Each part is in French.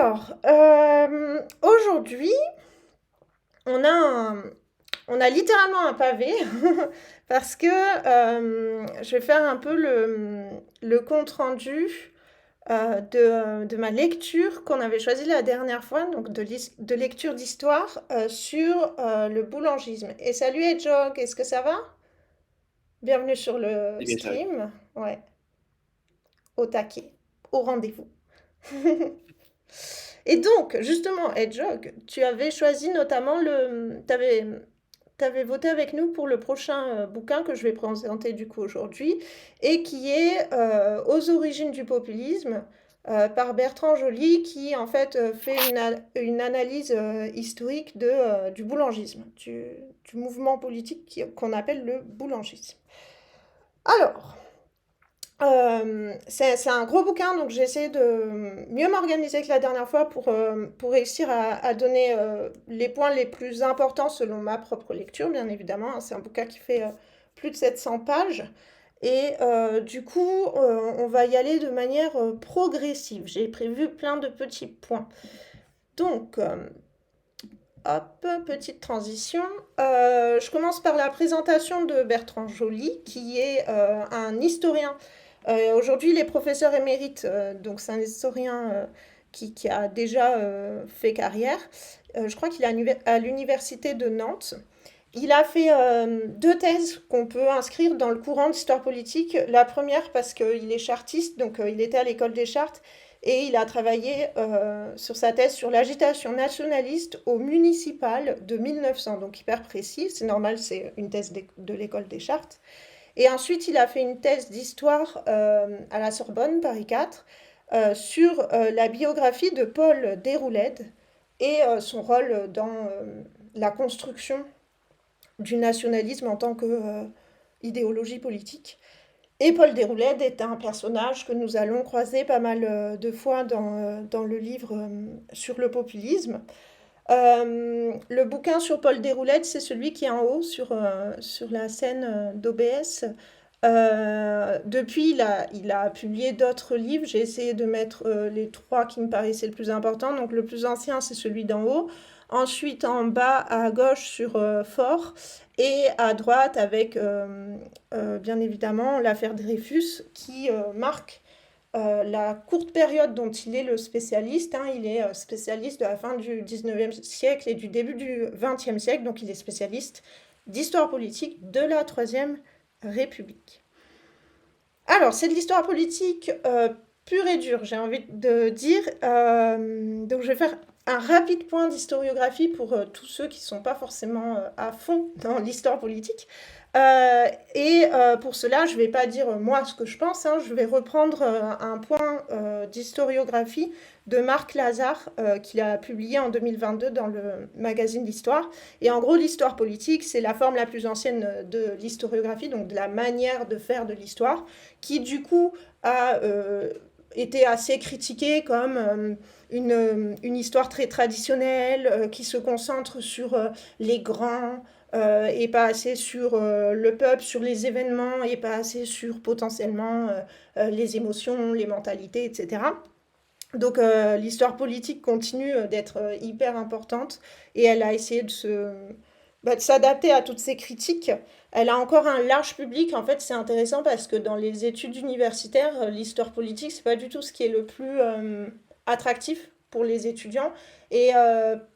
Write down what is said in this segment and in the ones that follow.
Alors, aujourd'hui, on a un on a littéralement un pavé parce que, je vais faire un peu le compte rendu, de ma lecture qu'on avait choisie la dernière fois, donc de lecture d'histoire, sur, le boulangisme. Et salut Hedgehog, est-ce que ça va? Bienvenue sur le Eh bien, ça va. stream. Ouais, au taquet, au rendez-vous. Et donc, justement, Hedgehog, tu avais choisi notamment t'avais voté avec nous pour le prochain bouquin que je vais présenter du coup aujourd'hui, et qui est Aux origines du populisme, par Bertrand Joly, qui en fait fait une analyse historique du boulangisme, du mouvement politique qu'on appelle le boulangisme. Alors, c'est un gros bouquin, donc j'ai essayé de mieux m'organiser que la dernière fois pour réussir à donner les points les plus importants selon ma propre lecture, bien évidemment, hein. C'est un bouquin qui fait plus de 700 pages. Et du coup, on va y aller de manière progressive. J'ai prévu plein de petits points. Donc, hop, petite transition. Je commence par la présentation de Bertrand Joly, qui est un historien. Aujourd'hui, il est professeur émérite, donc c'est un historien qui a déjà fait carrière. Je crois qu'il est à l'université de Nantes. Il a fait deux thèses qu'on peut inscrire dans le courant d'histoire politique. La première parce qu'il est chartiste, donc il était à l'école des Chartes, et il a travaillé sur sa thèse sur l'agitation nationaliste au municipal de 1900, donc hyper précis, c'est normal, c'est une thèse de l'école des Chartes. Et ensuite, il a fait une thèse d'histoire à la Sorbonne, Paris 4, sur la biographie de Paul Déroulède et son rôle dans la construction du nationalisme en tant que idéologie politique. Et Paul Déroulède est un personnage que nous allons croiser pas mal de fois dans le livre sur le populisme. Le bouquin sur Paul Déroulède, c'est celui qui est en haut sur la scène d'OBS. Depuis, il a publié d'autres livres. J'ai essayé de mettre les trois qui me paraissaient le plus importants. Donc, le plus ancien, c'est celui d'en haut. Ensuite, en bas à gauche sur Fort. Et à droite, avec bien évidemment l'affaire Dreyfus, qui marque la courte période dont il est le spécialiste. Hein. Il est spécialiste de la fin du 19e siècle et du début du 20e siècle. Donc, il est spécialiste d'histoire politique de la Troisième République. Alors, c'est de l'histoire politique pure et dure, j'ai envie de dire. Donc, je vais faire un rapide point d'historiographie pour tous ceux qui ne sont pas forcément à fond dans l'histoire politique. Pour cela, je ne vais pas dire moi ce que je pense, hein, je vais reprendre un point d'historiographie de Marc Lazare qu'il a publié en 2022 dans le magazine d'Histoire. Et en gros, l'histoire politique, c'est la forme la plus ancienne de l'historiographie, donc de la manière de faire de l'histoire, qui du coup a été assez critiquée comme une histoire très traditionnelle qui se concentre sur les grands et pas assez sur le peuple, sur les événements et pas assez sur potentiellement les émotions, les mentalités, etc. Donc l'histoire politique continue d'être hyper importante et elle a essayé de s'adapter à toutes ces critiques. Elle a encore un large public. En fait, c'est intéressant parce que dans les études universitaires, l'histoire politique, c'est pas du tout ce qui est le plus attractif pour les étudiants. Et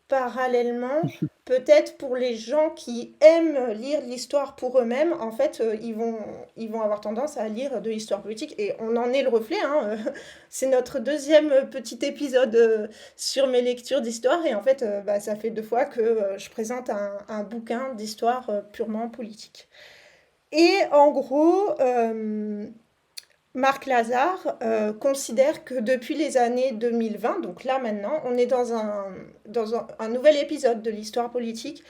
parallèlement, peut-être pour les gens qui aiment lire l'histoire pour eux-mêmes, en fait, ils vont avoir tendance à lire de l'histoire politique. Et on en est le reflet, hein. C'est notre deuxième petit épisode sur mes lectures d'histoire. Et en fait, bah, ça fait deux fois que je présente un bouquin d'histoire purement politique. Et en gros, Marc Lazare considère que depuis les années 2020, donc là maintenant, on est un nouvel épisode de l'histoire politique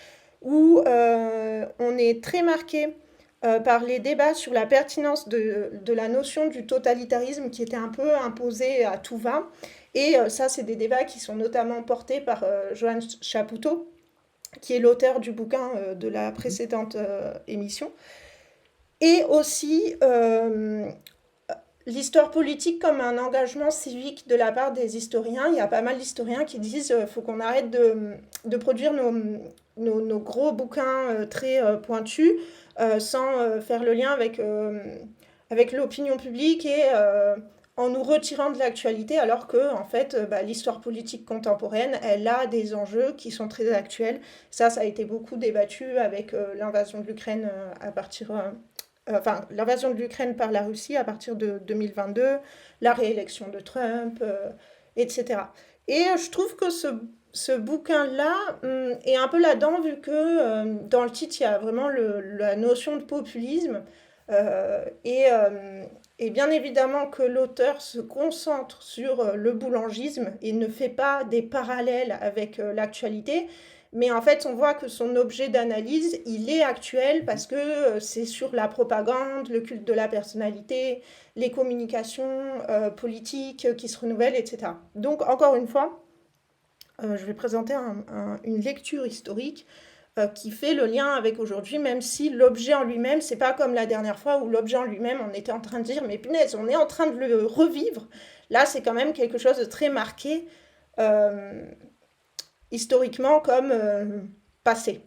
où on est très marqué par les débats sur la pertinence de la notion du totalitarisme qui était un peu imposée à tout va. Et ça, c'est des débats qui sont notamment portés par Johan Chapoutot, qui est l'auteur du bouquin de la précédente émission. Et aussi l'histoire politique comme un engagement civique de la part des historiens. Il y a pas mal d'historiens qui disent faut qu'on arrête de produire nos gros bouquins très pointus sans faire le lien avec l'opinion publique et en nous retirant de l'actualité, alors que en fait, bah, l'histoire politique contemporaine, elle a des enjeux qui sont très actuels. Ça a été beaucoup débattu avec l'invasion de l'Ukraine à partir enfin, l'invasion de l'Ukraine par la Russie à partir de 2022, la réélection de Trump, etc. Et je trouve que ce bouquin-là est un peu là-dedans, vu que dans le titre, il y a vraiment la notion de populisme. Et bien évidemment que l'auteur se concentre sur le boulangisme et ne fait pas des parallèles avec l'actualité, mais en fait, on voit que son objet d'analyse, il est actuel parce que c'est sur la propagande, le culte de la personnalité, les communications politiques qui se renouvellent, etc. Donc, encore une fois, je vais présenter une lecture historique qui fait le lien avec aujourd'hui, même si l'objet en lui-même, c'est pas comme la dernière fois où l'objet en lui-même, on était en train de dire, mais punaise, on est en train de le revivre. Là, c'est quand même quelque chose de très marqué. Historiquement comme passé.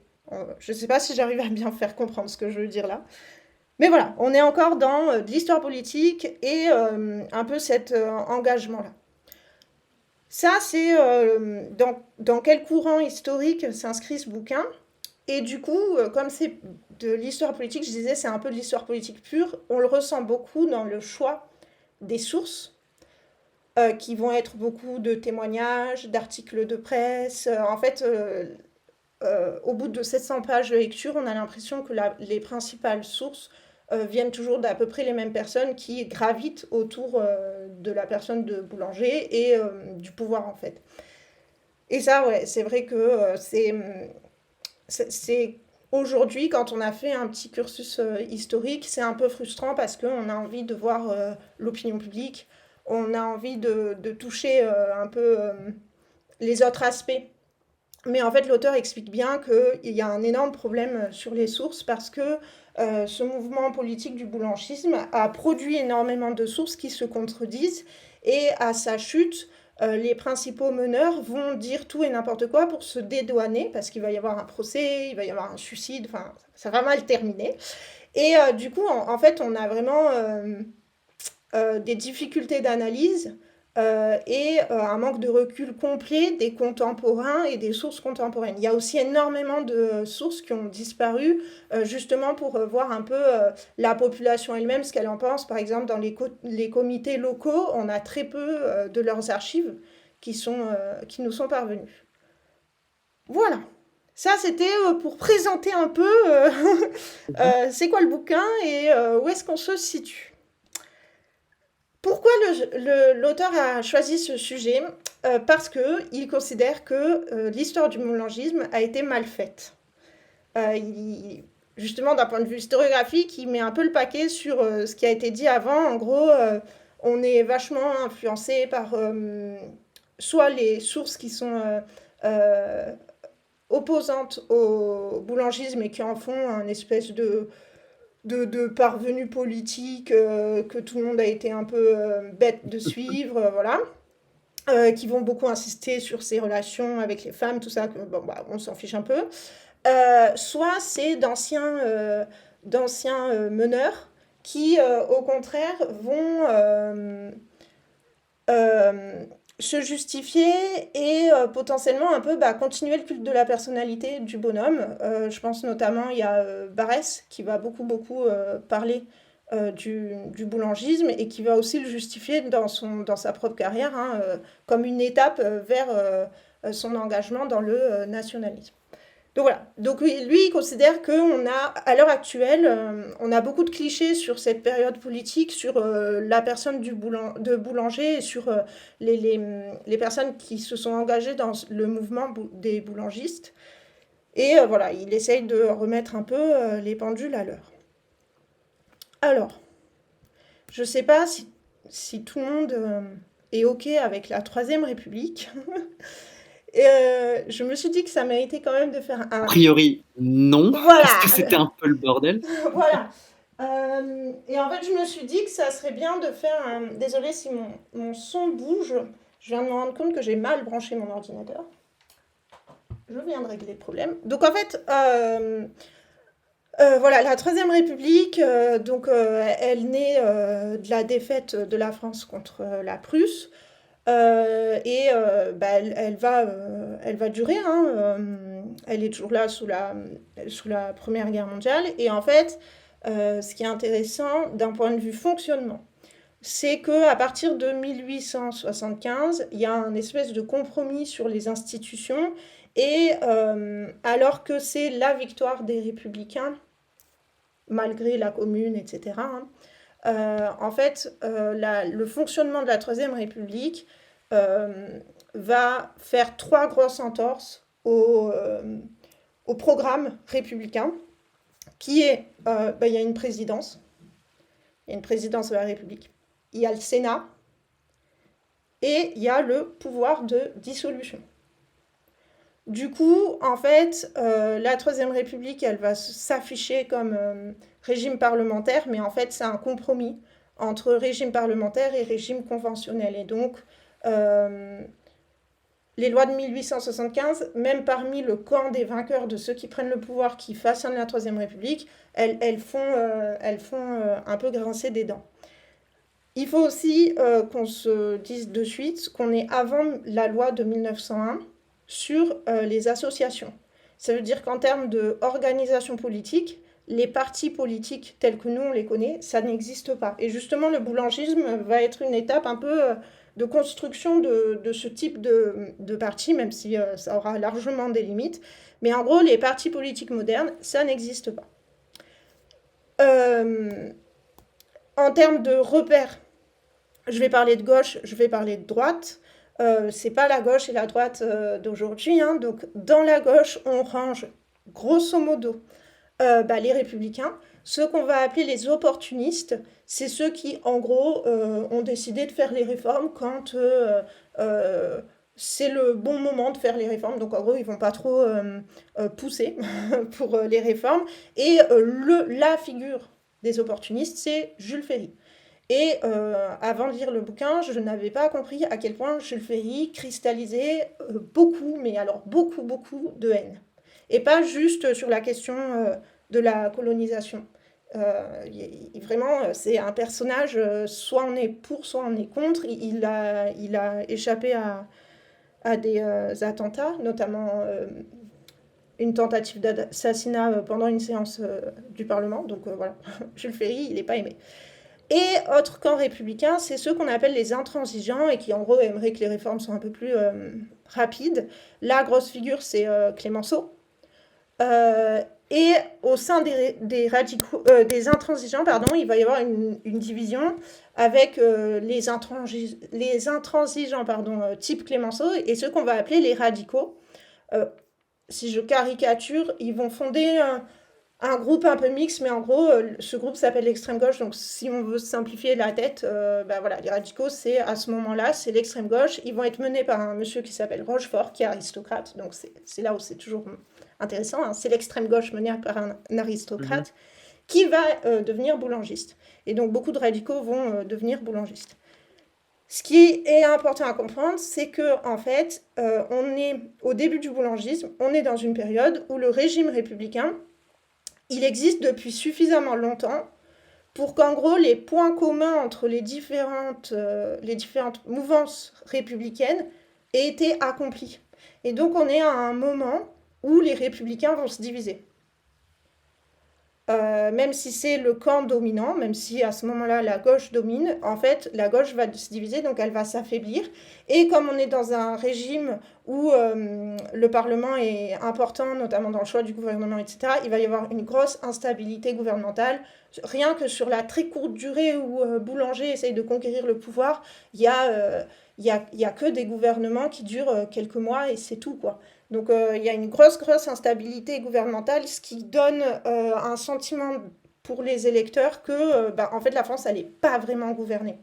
Je ne sais pas si j'arrive à bien faire comprendre ce que je veux dire là. Mais voilà, on est encore dans de l'histoire politique et un peu cet engagement-là. Ça, c'est dans quel courant historique s'inscrit ce bouquin. Et du coup, comme c'est de l'histoire politique, je disais, c'est un peu de l'histoire politique pure, on le ressent beaucoup dans le choix des sources, qui vont être beaucoup de témoignages, d'articles de presse. En fait, au bout de 700 pages de lecture, on a l'impression que les principales sources viennent toujours d'à peu près les mêmes personnes qui gravitent autour de la personne de Boulanger et du pouvoir, en fait. Et ça, ouais, c'est vrai que c'est aujourd'hui, quand on a fait un petit cursus historique, c'est un peu frustrant parce qu'on a envie de voir l'opinion publique, on a envie de toucher un peu les autres aspects. Mais en fait, l'auteur explique bien qu'il y a un énorme problème sur les sources parce que ce mouvement politique du boulangisme a produit énormément de sources qui se contredisent et à sa chute, les principaux meneurs vont dire tout et n'importe quoi pour se dédouaner parce qu'il va y avoir un procès, il va y avoir un suicide, enfin, ça va mal terminer. Et du coup, en fait, on a vraiment des difficultés d'analyse et un manque de recul complet des contemporains et des sources contemporaines. Il y a aussi énormément de sources qui ont disparu justement pour voir un peu la population elle-même, ce qu'elle en pense. Par exemple, dans les comités locaux, on a très peu de leurs archives qui nous sont parvenues. Voilà. Ça, c'était pour présenter un peu c'est quoi le bouquin et où est-ce qu'on se situe. Pourquoi l'auteur a choisi ce sujet parce qu'il considère que l'histoire du moulangisme a été mal faite. Justement, d'un point de vue historiographique, il met un peu le paquet sur ce qui a été dit avant. En gros, on est vachement influencé par soit les sources qui sont opposantes au boulangisme et qui en font un espèce de parvenus politiques que tout le monde a été un peu bête de suivre, voilà. Qui vont beaucoup insister sur ses relations avec les femmes, tout ça, que, bon, bah, on s'en fiche un peu. Soit c'est d'anciens meneurs qui, au contraire, vont se justifier et potentiellement un peu continuer le culte de la personnalité du bonhomme. Je pense notamment, il y a Barès qui va beaucoup parler du boulangisme et qui va aussi le justifier dans sa propre carrière comme une étape vers son engagement dans le nationalisme. Donc voilà, donc lui il considère qu'on a, à l'heure actuelle, on a beaucoup de clichés sur cette période politique, sur la personne de Boulanger et sur les personnes qui se sont engagées dans le mouvement des boulangistes. Et voilà, il essaye de remettre un peu les pendules à l'heure. Alors, je ne sais pas si tout le monde est OK avec la Troisième République. Et je me suis dit que ça méritait quand même de faire A priori, non, Voilà, parce que c'était un peu le bordel. voilà. Et en fait, je me suis dit que ça serait bien de faire un... Désolée si mon son bouge. Je viens de me rendre compte que j'ai mal branché mon ordinateur. Je viens de régler le problème. Donc en fait, voilà, la Troisième République, elle naît de la défaite de la France contre la Prusse. Elle va durer, hein, elle est toujours là sous la Première Guerre mondiale. Et en fait, ce qui est intéressant d'un point de vue fonctionnement, c'est qu'à partir de 1875, il y a un espèce de compromis sur les institutions, et alors que c'est la victoire des républicains, malgré la Commune, etc., hein, en fait, le fonctionnement de la Troisième République va faire trois grosses entorses au programme républicain, qui est, il y a une présidence, de la République, il y a le Sénat, et il y a le pouvoir de dissolution. Du coup, en fait, la Troisième République, elle va s'afficher comme régime parlementaire, mais en fait, c'est un compromis entre régime parlementaire et régime conventionnel. Et donc, les lois de 1875, même parmi le camp des vainqueurs, de ceux qui prennent le pouvoir, qui façonnent la Troisième République, elles font un peu grincer des dents. Il faut aussi qu'on se dise de suite qu'on est avant la loi de 1901 sur les associations. Ça veut dire qu'en termes d'organisation politique, les partis politiques tels que nous on les connaît, ça n'existe pas. Et justement, le boulangisme va être une étape un peu de construction de ce type de parti, même si ça aura largement des limites. Mais en gros, les partis politiques modernes, ça n'existe pas. En termes de repères, je vais parler de gauche, je vais parler de droite. C'est pas la gauche et la droite d'aujourd'hui, hein. Donc, dans la gauche, on range grosso modo les républicains. Ceux qu'on va appeler les opportunistes, c'est ceux qui, en gros, ont décidé de faire les réformes quand c'est le bon moment de faire les réformes. Donc, en gros, ils vont pas trop pousser pour les réformes. Et la figure des opportunistes, c'est Jules Ferry. Et avant de lire le bouquin, je n'avais pas compris à quel point Jules Ferry cristallisait beaucoup, mais alors beaucoup, beaucoup de haine. Et pas juste sur la question de la colonisation. Vraiment, c'est un personnage, soit on est pour, soit on est contre. Il a échappé à des attentats, notamment une tentative d'assassinat pendant une séance du Parlement. Donc voilà, Jules Ferry, il n'est pas aimé. Et autre camp républicain, c'est ceux qu'on appelle les intransigeants et qui en gros aimeraient que les réformes soient un peu plus rapides. La grosse figure, c'est Clémenceau. Et au sein des intransigeants, il va y avoir une division avec les intransigeants type Clémenceau et ceux qu'on va appeler les radicaux. Si je caricature, ils vont fonder un groupe un peu mixte, mais en gros, ce groupe s'appelle l'extrême gauche. Donc, si on veut simplifier la tête, les radicaux, c'est à ce moment-là, c'est l'extrême gauche. Ils vont être menés par un monsieur qui s'appelle Rochefort, qui est aristocrate. Donc, c'est là où c'est toujours intéressant, hein. C'est l'extrême gauche menée par un aristocrate qui va devenir boulangiste. Et donc, beaucoup de radicaux vont devenir boulangistes. Ce qui est important à comprendre, c'est que en fait, on est au début du boulangisme, on est dans une période où le régime républicain, il existe depuis suffisamment longtemps pour qu'en gros les points communs entre les différentes mouvances républicaines aient été accomplis. Et donc on est à un moment où les républicains vont se diviser. Même si c'est le camp dominant, même si à ce moment-là la gauche domine, en fait la gauche va se diviser, donc elle va s'affaiblir. Et comme on est dans un régime où le Parlement est important, notamment dans le choix du gouvernement, etc., il va y avoir une grosse instabilité gouvernementale. Rien que sur la très courte durée où Boulanger essaye de conquérir le pouvoir, il y a que des gouvernements qui durent quelques mois et c'est tout, quoi. Donc il y a une grosse instabilité gouvernementale, ce qui donne un sentiment pour les électeurs que en fait la France elle n'est pas vraiment gouvernée.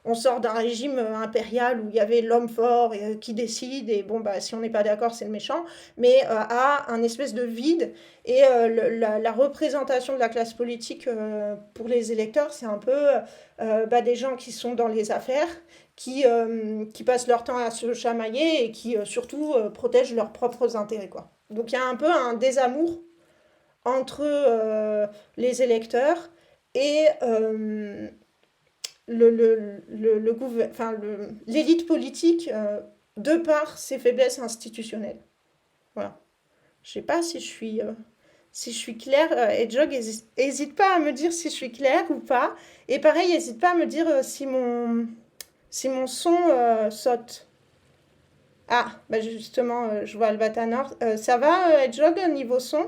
on sort d'un régime impérial où il y avait l'homme fort qui décide, et bon, bah, si on n'est pas d'accord, c'est le méchant, mais à un espèce de vide. Et la représentation de la classe politique pour les électeurs, c'est un peu bah, des gens qui sont dans les affaires, qui passent leur temps à se chamailler et qui surtout protègent leurs propres intérêts, quoi. Donc il y a un peu un désamour entre les électeurs et l'élite politique de par ses faiblesses institutionnelles. Voilà. Je sais pas si je suis claire. Et Jog, hésite pas à me dire si je suis claire ou pas. Et pareil, hésite pas à me dire si mon son saute. Ah, bah justement, je vois Albatanor. Ça va, Jog, niveau son?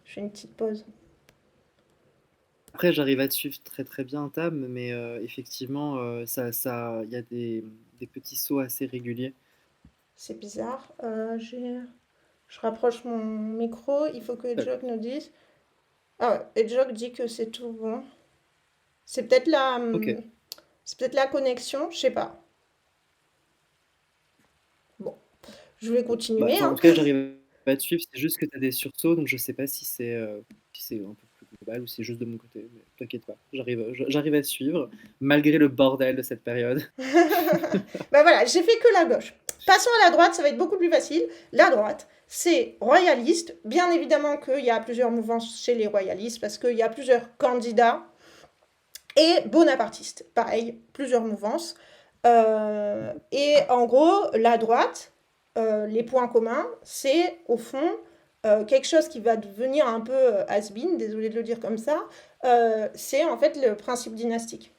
Je fais une petite pause. Après, j'arrive à te suivre très très bien, Tam, mais effectivement, il y a des petits sauts assez réguliers. C'est bizarre. Je rapproche mon micro. Il faut que Ouais. Jog nous dise. Ah ouais, et Jog dit que c'est tout bon. C'est peut-être la, Ok. c'est peut-être la connexion, je sais pas. Bon, je vais Bon. Bah, continuer, enfin, en hein. tout cas, j'arrive à te suivre. C'est juste que tu as des sursauts, donc je sais pas si c'est un peu plus global ou si c'est juste de mon côté. Mais t'inquiète pas, j'arrive à te suivre, malgré le bordel de cette période. Ben voilà, j'ai fait que la gauche. Passons à la droite, ça va être beaucoup plus facile. La droite, c'est royaliste. Bien évidemment qu'il y a plusieurs mouvances chez les royalistes parce qu'il y a plusieurs candidats. Et bonapartiste, pareil, plusieurs mouvances. Et en gros, la droite, les points communs, c'est au fond quelque chose qui va devenir un peu has-been, désolé de le dire comme ça, c'est en fait le principe dynastique.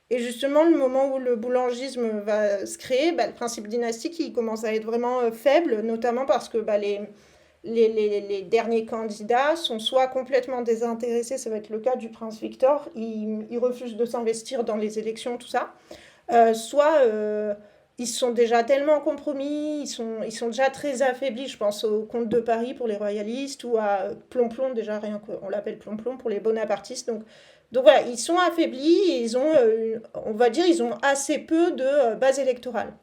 Et justement, le moment où le boulangisme va se créer, bah, le principe dynastique, il commence à être vraiment faible, notamment parce que bah, les derniers candidats sont soit complètement désintéressés, ça va être le cas du prince Victor, il refuse de s'investir dans les élections, tout ça, soit ils sont déjà tellement compromis, ils sont déjà très affaiblis, je pense au comte de Paris pour les royalistes, ou à Plomplon, déjà rien qu'on l'appelle Plomplon pour les bonapartistes, donc voilà, ils sont affaiblis et ils ont, on va dire, ils ont assez peu de base électorale.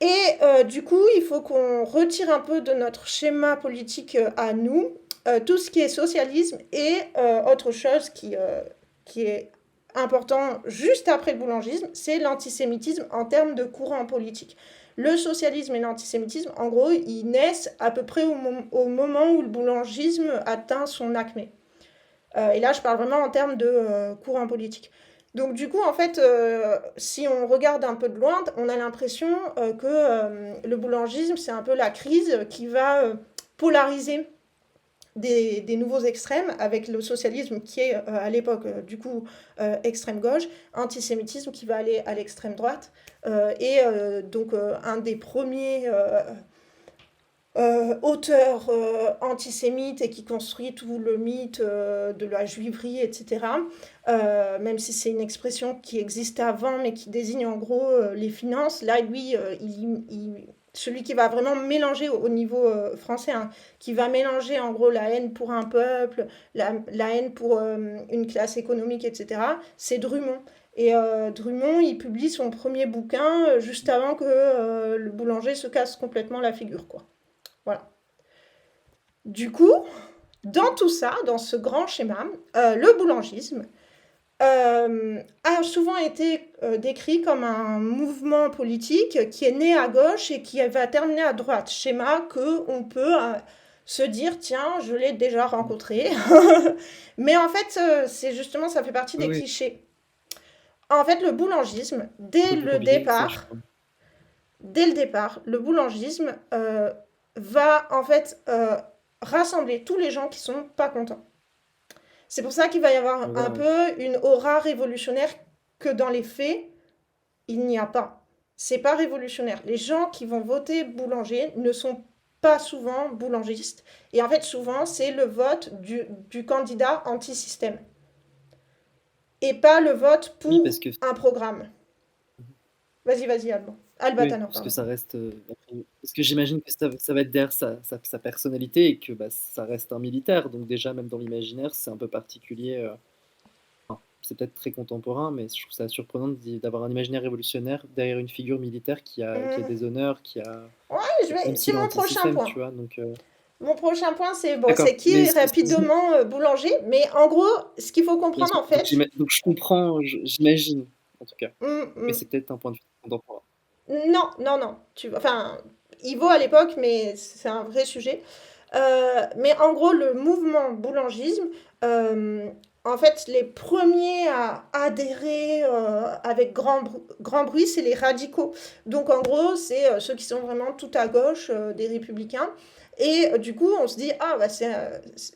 Et du coup, il faut qu'on retire un peu de notre schéma politique à nous tout ce qui est socialisme et autre chose qui est important juste après le boulangisme, c'est l'antisémitisme en termes de courant politique. Le socialisme et l'antisémitisme, en gros, ils naissent à peu près au moment où le boulangisme atteint son acmé. Et là, je parle vraiment en termes de courant politique. Donc du coup, en fait, si on regarde un peu de loin, on a l'impression que le boulangisme, c'est un peu la crise qui va polariser des nouveaux extrêmes, avec le socialisme qui est à l'époque, du coup, extrême gauche, antisémitisme qui va aller à l'extrême droite, et donc un des premiers auteur antisémite et qui construit tout le mythe de la juiverie, etc. Même si c'est une expression qui existe avant, mais qui désigne en gros les finances. Là, lui, celui qui va vraiment mélanger au niveau français, hein, qui va mélanger en gros la haine pour un peuple, la haine pour une classe économique, etc., c'est Drummond. Et Drummond, il publie son premier bouquin juste avant que le boulanger se casse complètement la figure, quoi. Voilà. Du coup, dans tout ça, dans ce grand schéma, le boulangisme a souvent été décrit comme un mouvement politique qui est né à gauche et qui va terminer à droite. Schéma que on peut se dire, tiens, je l'ai déjà rencontré. Mais en fait, c'est justement, ça fait partie Oui, des oui, clichés. En fait, le boulangisme, faut plus compliqué que ça, je crois. dès le départ, le boulangisme va en fait rassembler tous les gens qui sont pas contents. C'est pour ça qu'il va y avoir un Voilà, oui. peu une aura révolutionnaire que dans les faits, il n'y a pas. C'est pas révolutionnaire. Les gens qui vont voter boulanger ne sont pas souvent boulangistes. Et en fait, souvent, c'est le vote du candidat anti-système. Et pas le vote Oui, pour parce que un programme. Vas-y, vas-y, Alba Oui, Tanner, parce que pardon. ça reste. Parce que j'imagine que ça va être derrière sa personnalité et que bah, ça reste un militaire. Donc, déjà, même dans l'imaginaire, c'est un peu particulier. Enfin, c'est peut-être très contemporain, mais je trouve ça surprenant d'avoir un imaginaire révolutionnaire derrière une figure militaire qui a des honneurs, Ouais, même c'est s'il est mon prochain anti-système, tu point. vois. Donc, Mon prochain point, c'est bon, d'accord. c'est Mais qui rapidement boulanger, mais en gros, ce qu'il faut comprendre en donc, fait, donc je comprends, j'imagine, en tout cas. hum, Mais hum, c'est peut-être un point de vue contemporain. non, non, non, enfin, il vaut à l'époque, mais c'est un vrai sujet. Mais en gros, le mouvement boulangisme, euh, en fait, les premiers à adhérer avec grand bruit, c'est les radicaux. Donc en gros, c'est ceux qui sont vraiment tout à gauche des républicains. Et du coup, on se dit, ah, bah, c'est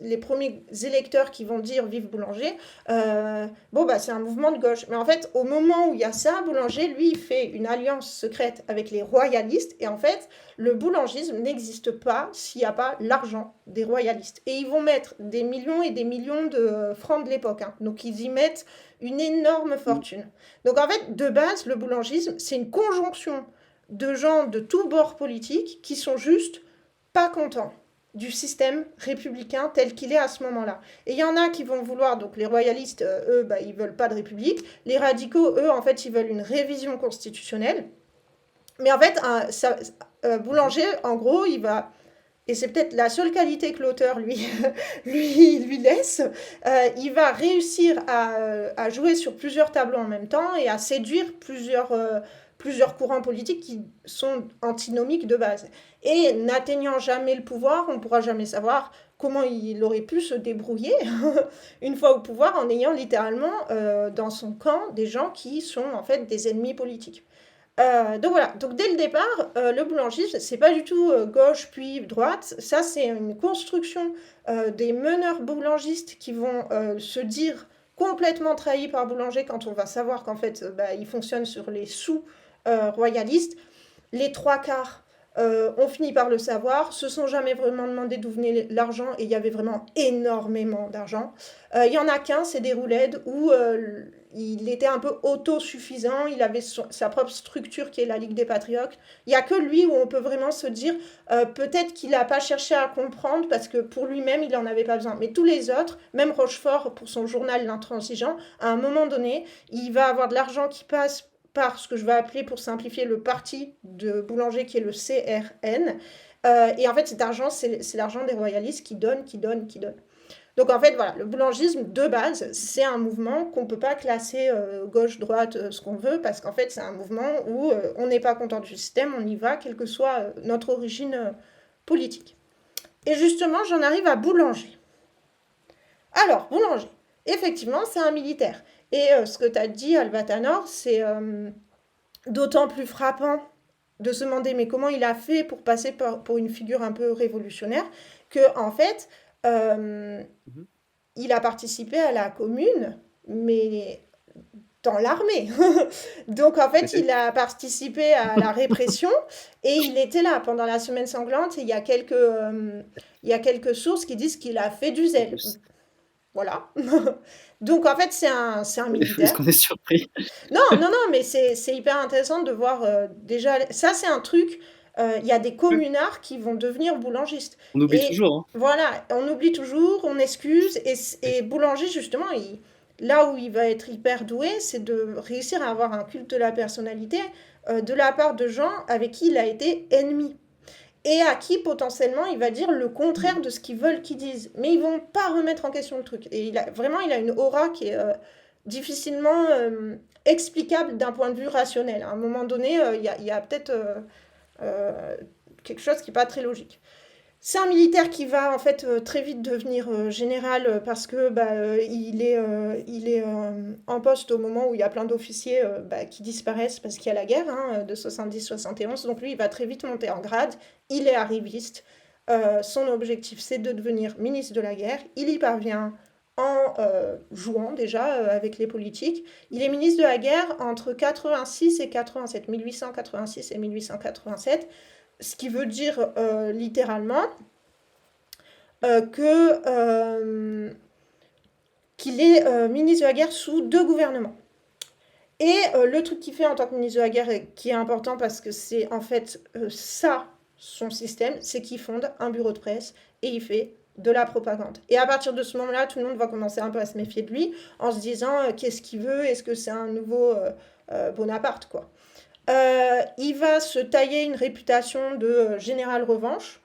les premiers électeurs qui vont dire vive Boulanger. Bon, bah, c'est un mouvement de gauche. Mais en fait, au moment où il y a ça, Boulanger, lui, il fait une alliance secrète avec les royalistes. Et en fait, le boulangisme n'existe pas s'il n'y a pas l'argent des royalistes. Et ils vont mettre des millions et des millions de francs de l'époque. Hein. Donc ils y mettent une énorme fortune. Donc en fait, de base, le boulangisme, c'est une conjonction de gens de tous bords politiques qui sont juste pas contents du système républicain tel qu'il est à ce moment-là. Et il y en a qui vont vouloir, donc les royalistes, eux, bah, ils veulent pas de république. Les radicaux, eux, en fait, ils veulent une révision constitutionnelle. Mais en fait, Boulanger, en gros, il va, et c'est peut-être la seule qualité que l'auteur lui laisse, il va réussir à jouer sur plusieurs tableaux en même temps et à séduire plusieurs courants politiques qui sont antinomiques de base. Et n'atteignant jamais le pouvoir, on ne pourra jamais savoir comment il aurait pu se débrouiller une fois au pouvoir en ayant littéralement dans son camp des gens qui sont en fait des ennemis politiques. Donc voilà, donc dès le départ, le boulangisme, c'est pas du tout gauche puis droite, ça c'est une construction des meneurs boulangistes qui vont se dire complètement trahis par Boulanger quand on va savoir qu'en fait bah, il fonctionne sur les sous royalistes. Les trois quarts ont fini par le savoir, se sont jamais vraiment demandé d'où venait l'argent et il y avait vraiment énormément d'argent. Il y en a qu'un, c'est des roulades où il était un peu autosuffisant, il avait sa propre structure qui est la Ligue des Patriotes. Il n'y a que lui où on peut vraiment se dire peut-être qu'il n'a pas cherché à comprendre parce que pour lui-même il n'en avait pas besoin. Mais tous les autres, même Rochefort pour son journal L'Intransigeant, à un moment donné, il va avoir de l'argent qui passe par ce que je vais appeler pour simplifier le parti de Boulanger qui est le CRN. Et en fait cet argent c'est l'argent des royalistes qui donne, qui donne, qui donne. Donc en fait, voilà, le boulangisme de base, c'est un mouvement qu'on ne peut pas classer gauche-droite, ce qu'on veut, parce qu'en fait, c'est un mouvement où on n'est pas content du système, on y va, quelle que soit notre origine politique. Et justement, j'en arrive à Boulanger. Alors, Boulanger, effectivement, c'est un militaire. Et ce que tu as dit, Albatanor, c'est d'autant plus frappant de se demander mais comment il a fait pour passer pour une figure un peu révolutionnaire que en fait Mhm. il a participé à la commune, mais dans l'armée. Donc en fait, il a participé à la répression et il était là pendant la semaine sanglante. Et il y a quelques sources qui disent qu'il a fait du En zèle. plus. Voilà. Donc en fait, c'est un Est-ce militaire. qu'on est surpris? Non, non, non, mais c'est hyper intéressant de voir déjà. Ça, c'est un truc. Il y a des communards qui vont devenir boulangistes. On oublie Et toujours, voilà, on oublie toujours, on excuse. Et boulanger, justement, là où il va être hyper doué, c'est de réussir à avoir un culte de la personnalité de la part de gens avec qui il a été ennemi et à qui potentiellement il va dire le contraire de ce qu'ils veulent qu'ils disent. Mais ils vont pas remettre en question le truc. Et il a une aura qui est difficilement explicable d'un point de vue rationnel. À un moment donné, il y a peut-être euh, quelque chose qui n'est pas très logique. C'est un militaire qui va en fait très vite devenir général parce que bah, il est en poste au moment où il y a plein d'officiers bah, qui disparaissent parce qu'il y a la guerre hein, de 70-71. Donc lui, il va très vite monter en grade. Il est arriviste. Son objectif, c'est de devenir ministre de la guerre. Il y parvient en jouant déjà avec les politiques. Il est ministre de la guerre entre 86 et 87, 1886 et 1887, ce qui veut dire littéralement que qu'il est ministre de la guerre sous deux gouvernements. Et le truc qu'il fait en tant que ministre de la Guerre, et qui est important parce que c'est en fait ça, son système, c'est qu'il fonde un bureau de presse et il fait de la propagande. Et à partir de ce moment-là, tout le monde va commencer un peu à se méfier de lui en se disant qu'est-ce qu'il veut, est-ce que c'est un nouveau Bonaparte, quoi. Il va se tailler une réputation de général revanche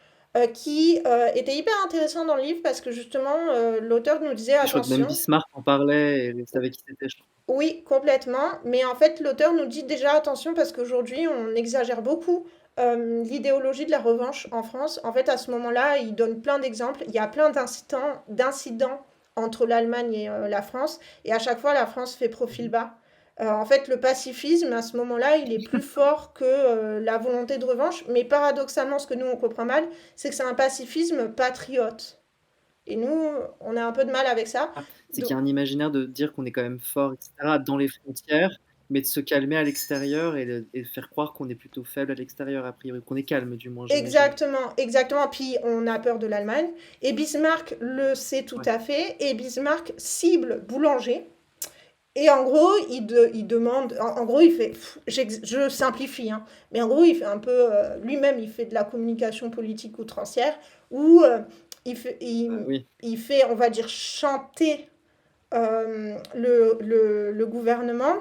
qui était hyper intéressant dans le livre parce que justement l'auteur nous disait Je crois que même attention. Bismarck en parlait et savait qui c'était, je crois. Oui, complètement. Mais en fait, l'auteur nous dit déjà attention parce qu'aujourd'hui, on exagère beaucoup l'idéologie de la revanche en France. En fait, à ce moment-là, il donne plein d'exemples. Il y a plein d'incidents entre l'Allemagne et la France. Et à chaque fois, la France fait profil bas. En fait, le pacifisme, à ce moment-là, il est plus fort que la volonté de revanche. Mais paradoxalement, ce que nous, on comprend mal, c'est que c'est un pacifisme patriote. Et nous, on a un peu de mal avec ça. C'est qu'il Donc, y a un imaginaire de dire qu'on est quand même fort, etc., dans les frontières, mais de se calmer à l'extérieur et de faire croire qu'on est plutôt faible à l'extérieur, a priori, qu'on est calme, du moins, j'imagine. exactement, exactement. Puis on a peur de l'Allemagne. Et Bismarck le sait tout Ouais. à fait. Et Bismarck cible Boulanger. Et en gros, il demande. En gros, il fait. Je simplifie, hein, mais en gros, il fait un peu. Lui-même, il fait de la communication politique outrancière où Oui. il fait, on va dire, chanter le gouvernement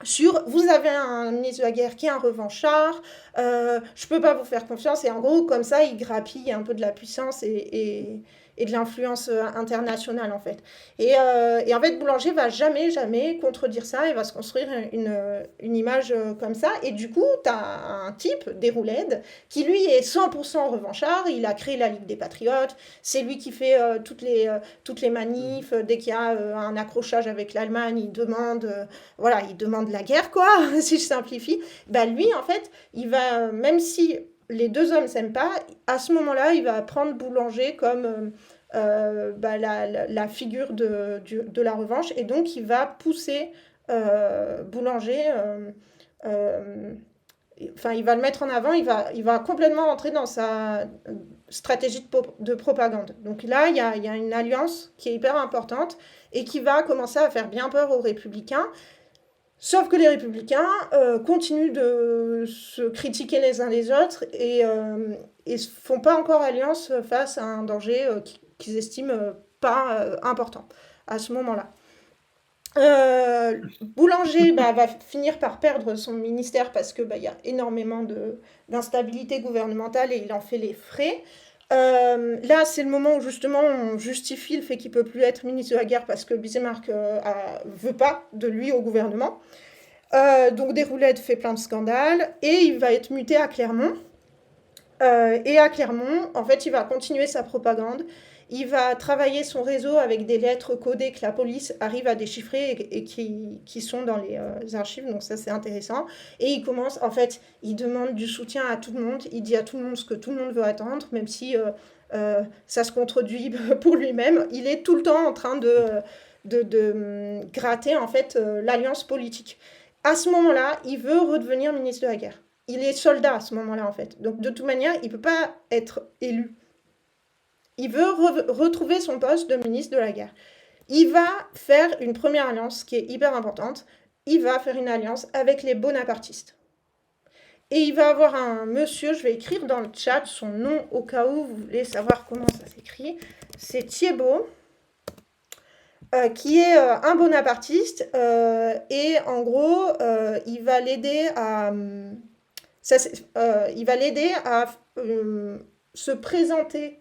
sur vous avez un ministre de la guerre qui est un revanchard, je peux pas vous faire confiance, et en gros, comme ça, il grappille un peu de la puissance et de l'influence internationale, en fait. Et en fait, Boulanger va jamais, jamais contredire ça, il va se construire une image comme ça, et du coup, tu as un type, Déroulède, qui lui est 100% revanchard, il a créé la Ligue des Patriotes, c'est lui qui fait toutes les Mhm. manifs, dès qu'il y a un accrochage avec l'Allemagne, voilà, il demande la guerre, quoi, si je simplifie. Bah lui, en fait, il va, même si les deux hommes s'aiment pas, à ce moment-là, il va prendre Boulanger comme bah, la figure de la revanche, et donc il va pousser Boulanger. Enfin, il va le mettre en avant, il va complètement entrer dans sa stratégie de propagande. Donc là, il y a une alliance qui est hyper importante et qui va commencer à faire bien peur aux républicains. Sauf que les républicains continuent de se critiquer les uns les autres et font pas encore alliance face à un danger qu'ils estiment pas important à ce moment-là. Boulanger bah, va finir par perdre son ministère parce que bah, y a énormément d'instabilité gouvernementale et il en fait les frais. Là, c'est le moment où justement on justifie le fait qu'il peut plus être ministre de la guerre parce que Bismarck veut pas de lui au gouvernement. Donc Déroulède fait plein de scandales et il va être muté à Clermont. Et à Clermont, en fait, il va continuer sa propagande. Il va travailler son réseau avec des lettres codées que la police arrive à déchiffrer et qui sont dans les archives, donc ça c'est intéressant. Et il commence, en fait, il demande du soutien à tout le monde, il dit à tout le monde ce que tout le monde veut attendre, même si ça se contredit pour lui-même. Il est tout le temps en train de gratter en fait l'alliance politique. À ce moment-là, il veut redevenir ministre de la guerre. Il est soldat à ce moment-là, en fait. Donc, de toute manière, il ne peut pas être élu. Il veut retrouver son poste de ministre de la guerre. Il va faire une première alliance qui est hyper importante. Il va faire une alliance avec les bonapartistes. Et il va avoir un monsieur, je vais écrire dans le chat son nom au cas où vous voulez savoir comment ça s'écrit. C'est Thiebaud, qui est un bonapartiste. Et en gros, il va l'aider à il va l'aider à se présenter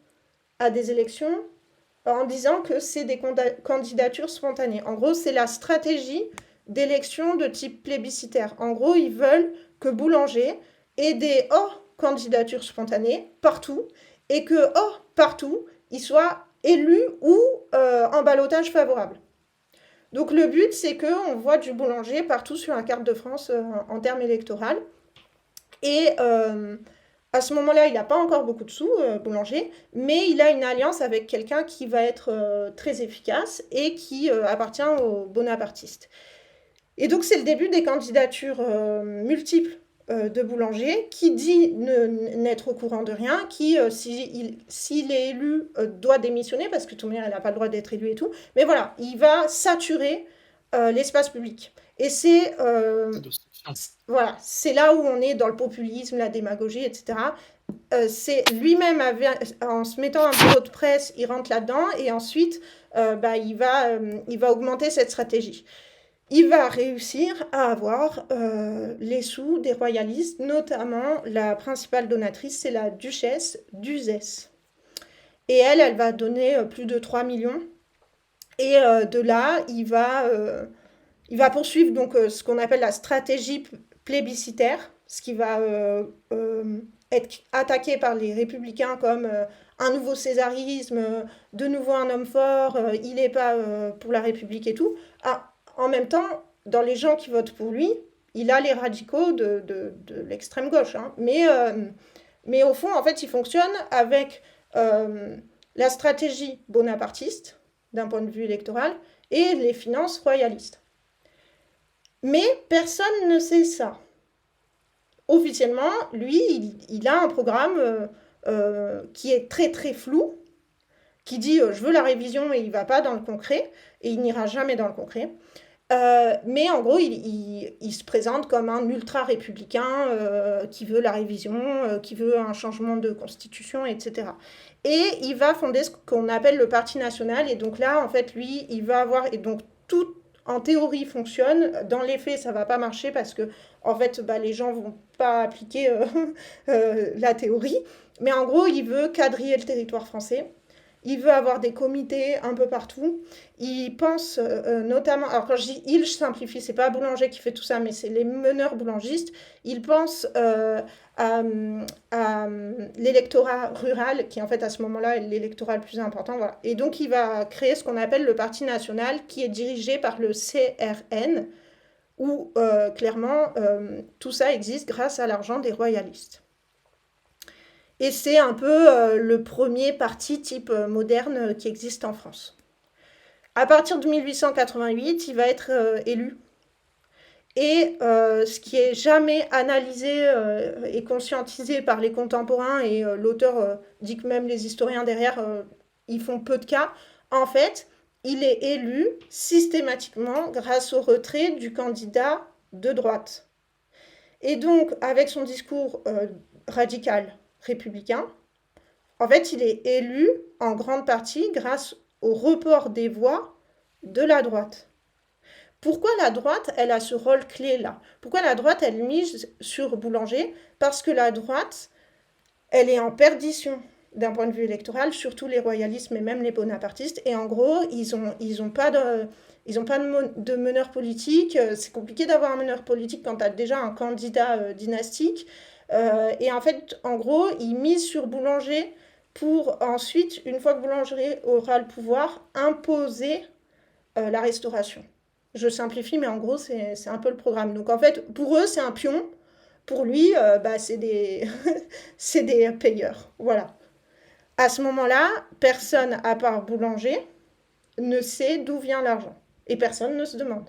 à des élections en disant que c'est des candidatures spontanées. En gros, c'est la stratégie d'élection de type plébiscitaire. En gros, ils veulent que Boulanger ait des candidatures spontanées partout et que partout, il soit élu ou en ballottage favorable. Donc le but, c'est qu'on voit du Boulanger partout sur la carte de France en termes électoraux. Et à ce moment-là, il n'a pas encore beaucoup de sous, Boulanger, mais il a une alliance avec quelqu'un qui va être très efficace et qui appartient aux bonapartistes. Et donc, c'est le début des candidatures multiples de Boulanger, qui dit n'être au courant de rien, qui, s'il est élu, doit démissionner, parce que tout le monde n'a pas le droit d'être élu et tout. Mais voilà, il va saturer l'espace public. Et voilà, c'est là où on est dans le populisme, la démagogie, etc. C'est lui-même, en se mettant un bureau de presse, il rentre là-dedans et ensuite, il va augmenter cette stratégie. Il va réussir à avoir les sous des royalistes, notamment la principale donatrice, c'est la duchesse d'Uzès. Et elle va donner plus de 3 millions. Et de là, il va poursuivre donc ce qu'on appelle la stratégie plébiscitaire, ce qui va être attaqué par les républicains comme un nouveau césarisme, de nouveau un homme fort, il n'est pas pour la République et tout. Ah, en même temps, dans les gens qui votent pour lui, il a les radicaux de l'extrême gauche. Hein. Mais au fond, en fait, il fonctionne avec la stratégie bonapartiste, d'un point de vue électoral, et les finances royalistes. Mais personne ne sait ça. Officiellement, lui, il a un programme qui est très très flou, qui dit je veux la révision et il ne va pas dans le concret, et il n'ira jamais dans le concret. Mais en gros, il se présente comme un ultra-républicain qui veut la révision, qui veut un changement de constitution, etc. Et il va fonder ce qu'on appelle le Parti national. Et donc là, en fait, lui, il va avoir... Et donc tout, en théorie, fonctionne. Dans les faits, ça ne va pas marcher parce que, en fait, les gens ne vont pas appliquer la théorie. Mais en gros, il veut quadriller le territoire français. Il veut avoir des comités un peu partout. Il pense notamment, alors quand je dis il, je simplifie, c'est pas Boulanger qui fait tout ça, mais c'est les meneurs boulangistes. Il pense à l'électorat rural, qui en fait à ce moment-là est l'électorat le plus important. Voilà. Et donc il va créer ce qu'on appelle le Parti national, qui est dirigé par le CRN, où clairement tout ça existe grâce à l'argent des royalistes. Et c'est un peu le premier parti type moderne qui existe en France. À partir de 1888, il va être élu. Et ce qui est jamais analysé et conscientisé par les contemporains, et l'auteur dit que même les historiens derrière, ils font peu de cas, en fait, il est élu systématiquement grâce au retrait du candidat de droite. Et donc, avec son discours radical républicain, en fait, il est élu en grande partie grâce au report des voix de la droite. Pourquoi la droite, elle a ce rôle clé-là? Pourquoi la droite, elle mise sur Boulanger? Parce que la droite, elle est en perdition d'un point de vue électoral, surtout les royalistes, mais même les bonapartistes. Et en gros, ils ont pas de meneur politique. C'est compliqué d'avoir un meneur politique quand tu as déjà un candidat dynastique. Et en fait, en gros, ils misent sur Boulanger pour ensuite, une fois que Boulanger aura le pouvoir, imposer la restauration. Je simplifie, mais en gros, c'est un peu le programme. Donc en fait, pour eux, c'est un pion. Pour lui, c'est des, c'est des payeurs. Voilà. À ce moment-là, personne, à part Boulanger, ne sait d'où vient l'argent. Et personne ne se demande.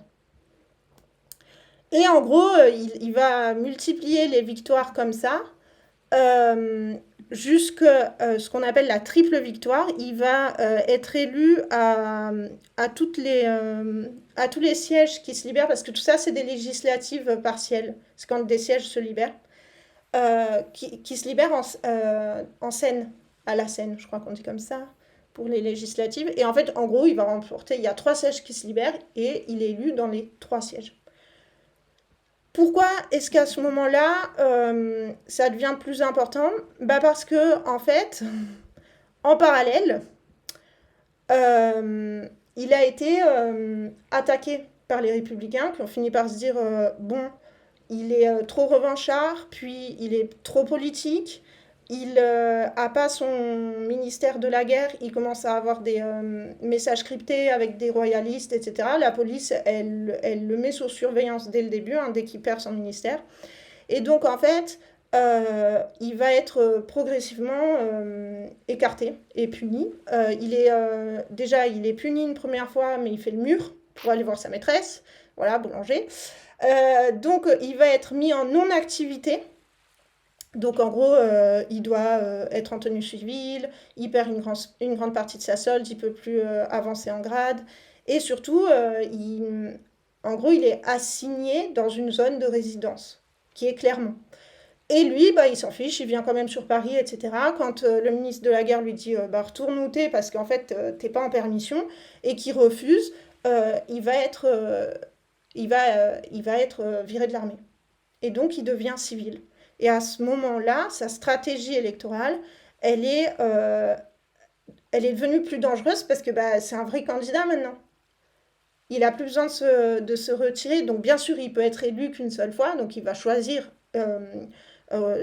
Et en gros, il va multiplier les victoires comme ça, jusque ce qu'on appelle la triple victoire. Il va être élu à tous les sièges qui se libèrent, parce que tout ça, c'est des législatives partielles. C'est quand des sièges se libèrent, qui se libèrent en Seine, à la Seine, je crois qu'on dit comme ça, pour les législatives. Et en fait, en gros, il va remporter, il y a 3 sièges qui se libèrent, et il est élu dans les 3 sièges. Pourquoi est-ce qu'à ce moment-là, ça devient plus important? Parce que, en fait, en parallèle, il a été attaqué par les républicains qui ont fini par se dire bon, il est trop revanchard, puis il est trop politique, il n'a pas son ministère de la guerre, il commence à avoir des messages cryptés avec des royalistes, etc. La police, elle le met sous surveillance dès le début, hein, dès qu'il perd son ministère. Et donc, en fait, il va être progressivement écarté et puni. Déjà, il est puni une première fois, mais il fait le mur pour aller voir sa maîtresse. Voilà, Boulanger. Donc, il va être mis en non-activité. Donc, en gros, il doit être en tenue civile, il perd une grande partie de sa solde, il ne peut plus avancer en grade. Et surtout, En gros, il est assigné dans une zone de résidence, qui est Clermont. Et lui, bah, il s'en fiche, il vient quand même sur Paris, etc. Quand le ministre de la Guerre lui dit bah, retourne où t'es parce qu'en fait t'es pas en permission et qu'il refuse, il va être, il va être viré de l'armée. Et donc il devient civil. Et à ce moment-là, sa stratégie électorale, elle est, euh, elle est devenue plus dangereuse parce que bah, c'est un vrai candidat maintenant. Il a plus besoin de se retirer. Donc bien sûr, il peut être élu qu'une seule fois, donc il va choisir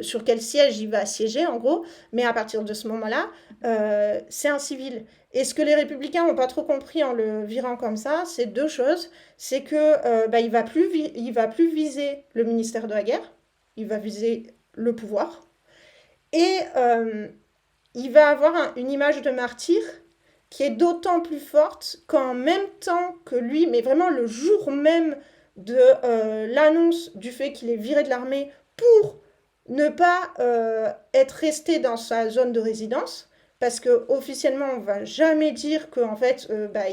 sur quel siège il va siéger en gros, mais à partir de ce moment-là, c'est un civil. Et ce que les républicains n'ont pas trop compris en le virant comme ça, c'est deux choses. C'est que bah, il va plus viser le ministère de la Guerre, il va viser le pouvoir, et il va avoir une image de martyr qui est d'autant plus forte qu'en même temps que lui, mais vraiment le jour même de l'annonce du fait qu'il est viré de l'armée pour ne pas être resté dans sa zone de résidence, parce que officiellement on va jamais dire qu'en fait bah,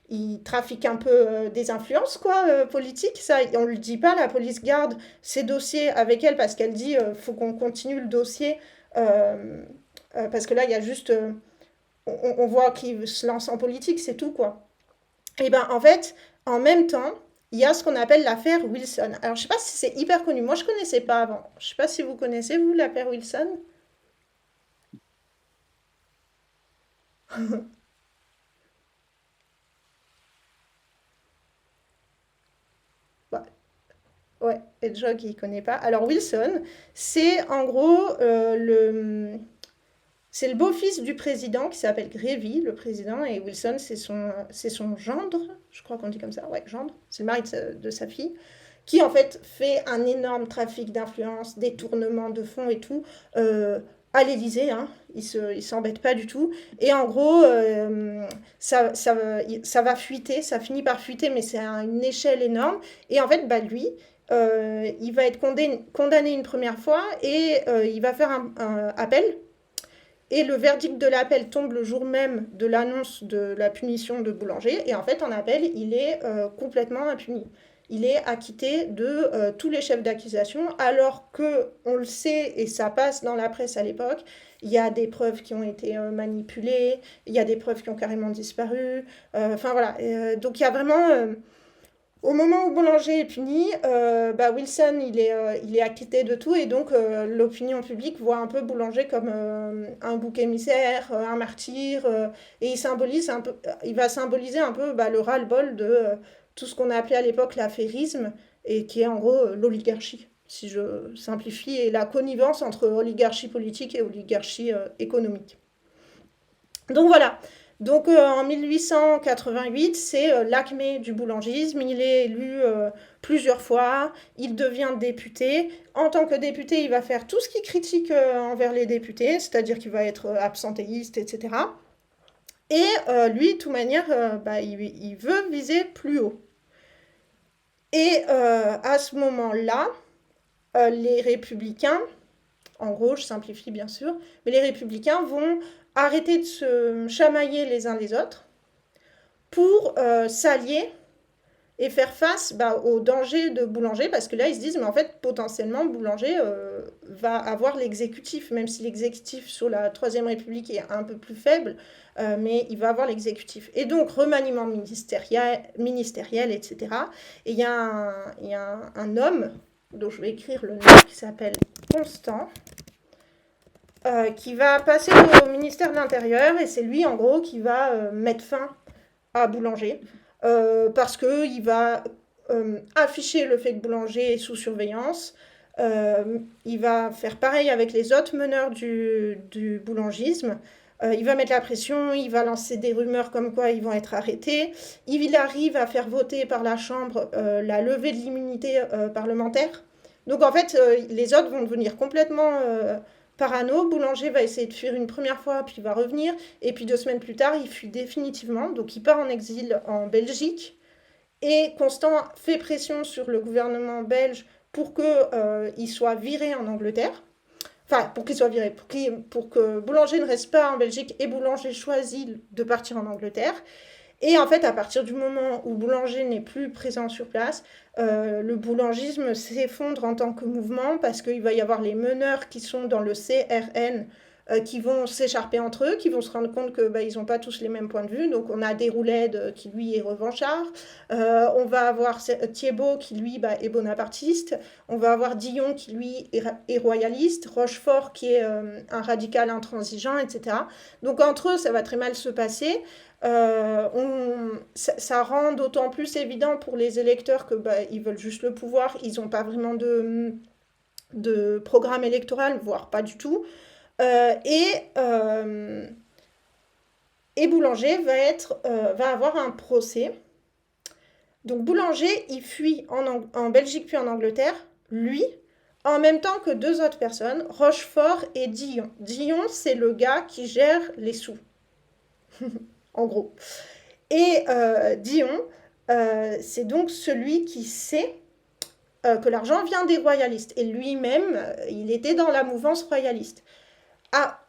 il trafique un peu des influences quoi politiques, ça on le dit pas, la police garde ses dossiers avec elle parce qu'elle dit faut qu'on continue le dossier euh, parce que là il y a juste on voit qu'il se lance en politique, c'est tout quoi. Et ben en fait, en même temps, il y a ce qu'on appelle l'affaire Wilson. Alors je sais pas si c'est hyper connu. Moi je connaissais pas avant. Je sais pas si vous connaissez vous l'affaire Wilson. Bah, ouais, et Jog il connaît pas. Alors Wilson, c'est en gros c'est le beau-fils du président qui s'appelle Grévy, le président, et Wilson c'est son gendre, je crois qu'on dit comme ça, ouais, gendre, c'est le mari de sa fille, qui en fait fait un énorme trafic d'influence, détournement de fonds et tout, à l'Élysée, hein. Il s'embête pas du tout. Et en gros, ça va fuiter, ça finit par fuiter, mais c'est à une échelle énorme. Et en fait, bah, lui, il va être condamné une première fois et il va faire un appel. Et le verdict de l'appel tombe le jour même de l'annonce de la punition de Boulanger. Et en fait, en appel, il est complètement impuni. Il est acquitté de tous les chefs d'accusation, alors que, on le sait, et ça passe dans la presse à l'époque, il y a des preuves qui ont été manipulées, il y a des preuves qui ont carrément disparu. Enfin voilà. Donc il y a vraiment au moment où Boulanger est puni, bah Wilson il est acquitté de tout et donc l'opinion publique voit un peu Boulanger comme un bouc émissaire, un martyr, et il va symboliser un peu bah, le ras-le-bol de tout ce qu'on a appelé à l'époque l'affairisme et qui est en gros l'oligarchie, si je simplifie, et la connivence entre oligarchie politique et oligarchie économique. Donc voilà. Donc en 1888, c'est l'acmé du boulangisme. Il est élu plusieurs fois. Il devient député. En tant que député, il va faire tout ce qui critique envers les députés, c'est-à-dire qu'il va être absentéiste, etc. Et lui, de toute manière, bah, il veut viser plus haut. Et à ce moment-là, les républicains, en gros, je simplifie bien sûr, mais les républicains vont arrêter de se chamailler les uns les autres pour s'allier et faire face bah, aux dangers de Boulanger, parce que là, ils se disent, mais en fait, potentiellement, Boulanger va avoir l'exécutif, même si l'exécutif sur la Troisième République est un peu plus faible, mais il va avoir l'exécutif. Et donc, remaniement ministériel etc. Et il y a un homme, dont je vais écrire le nom, qui s'appelle Constant, qui va passer au ministère de l'Intérieur, et c'est lui, en gros, qui va mettre fin à Boulanger, parce qu'il va afficher le fait que Boulanger est sous surveillance. Il va faire pareil avec les autres meneurs du boulangisme. Il va mettre la pression, il va lancer des rumeurs comme quoi ils vont être arrêtés. Il arrive à faire voter par la Chambre la levée de l'immunité parlementaire. Donc en fait, les autres vont devenir complètement parano. Boulanger va essayer de fuir une première fois, puis il va revenir. Et puis 2 semaines plus tard, il fuit définitivement. Donc il part en exil en Belgique. Et Constant fait pression sur le gouvernement belge pour qu'il soit viré en Angleterre. Enfin, pour qu'il soit viré, pour que Boulanger ne reste pas en Belgique et Boulanger choisit de partir en Angleterre. Et en fait, à partir du moment où Boulanger n'est plus présent sur place, le boulangisme s'effondre en tant que mouvement parce qu'il va y avoir les meneurs qui sont dans le CRN qui vont s'écharper entre eux, qui vont se rendre compte que bah, ils n'ont pas tous les mêmes points de vue. Donc on a Déroulède qui lui est revanchard, on va avoir Thiebaud qui lui bah, est bonapartiste, on va avoir Dillon qui lui est royaliste, Rochefort qui est un radical intransigeant, etc. Donc entre eux ça va très mal se passer. Ça rend d'autant plus évident pour les électeurs que bah, ils veulent juste le pouvoir, ils n'ont pas vraiment de programme électoral, voire pas du tout. Euh, et, euh, et Boulanger va avoir un procès. Donc Boulanger, il fuit en Belgique puis en Angleterre, lui, en même temps que deux autres personnes, Rochefort et Dillon. Dillon, c'est le gars qui gère les sous, en gros. Et Dillon, c'est donc celui qui sait que l'argent vient des royalistes. Et lui-même, il était dans la mouvance royaliste.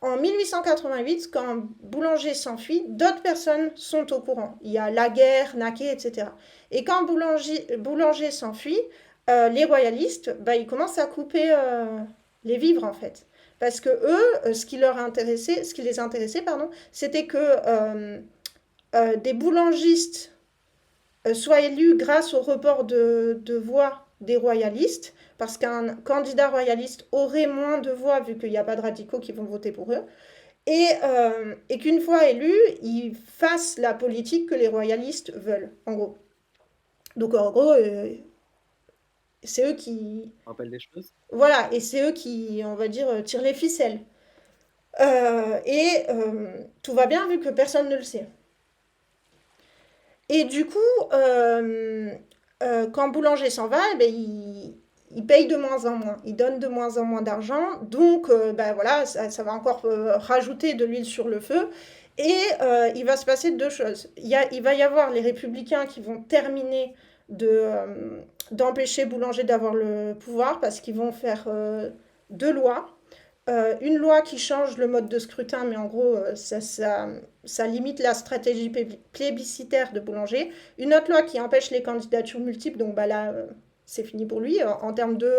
En 1888, quand Boulanger s'enfuit, d'autres personnes sont au courant. Il y a Laguerre, Naquet, etc. Et quand Boulanger s'enfuit, les royalistes, bah, ils commencent à couper les vivres en fait. Parce que eux, ce qui les intéressait, pardon, c'était que des boulangistes soient élus grâce au report de voix des royalistes, parce qu'un candidat royaliste aurait moins de voix vu qu'il n'y a pas de radicaux qui vont voter pour eux, et qu'une fois élus, ils fassent la politique que les royalistes veulent, en gros. Donc en gros, c'est eux qui... Rappelle des choses. Voilà, et c'est eux qui, on va dire, tirent les ficelles. Tout va bien vu que personne ne le sait. Et du coup, quand Boulanger s'en va, eh ben, il paye de moins en moins, il donne de moins en moins d'argent, donc ben voilà, ça va encore rajouter de l'huile sur le feu. Et il va se passer deux choses. Il va y avoir les républicains qui vont terminer d'empêcher Boulanger d'avoir le pouvoir parce qu'ils vont faire deux lois. Une loi qui change le mode de scrutin, mais en gros, ça limite la stratégie plébiscitaire de Boulanger. Une autre loi qui empêche les candidatures multiples, donc bah là, c'est fini pour lui, en termes de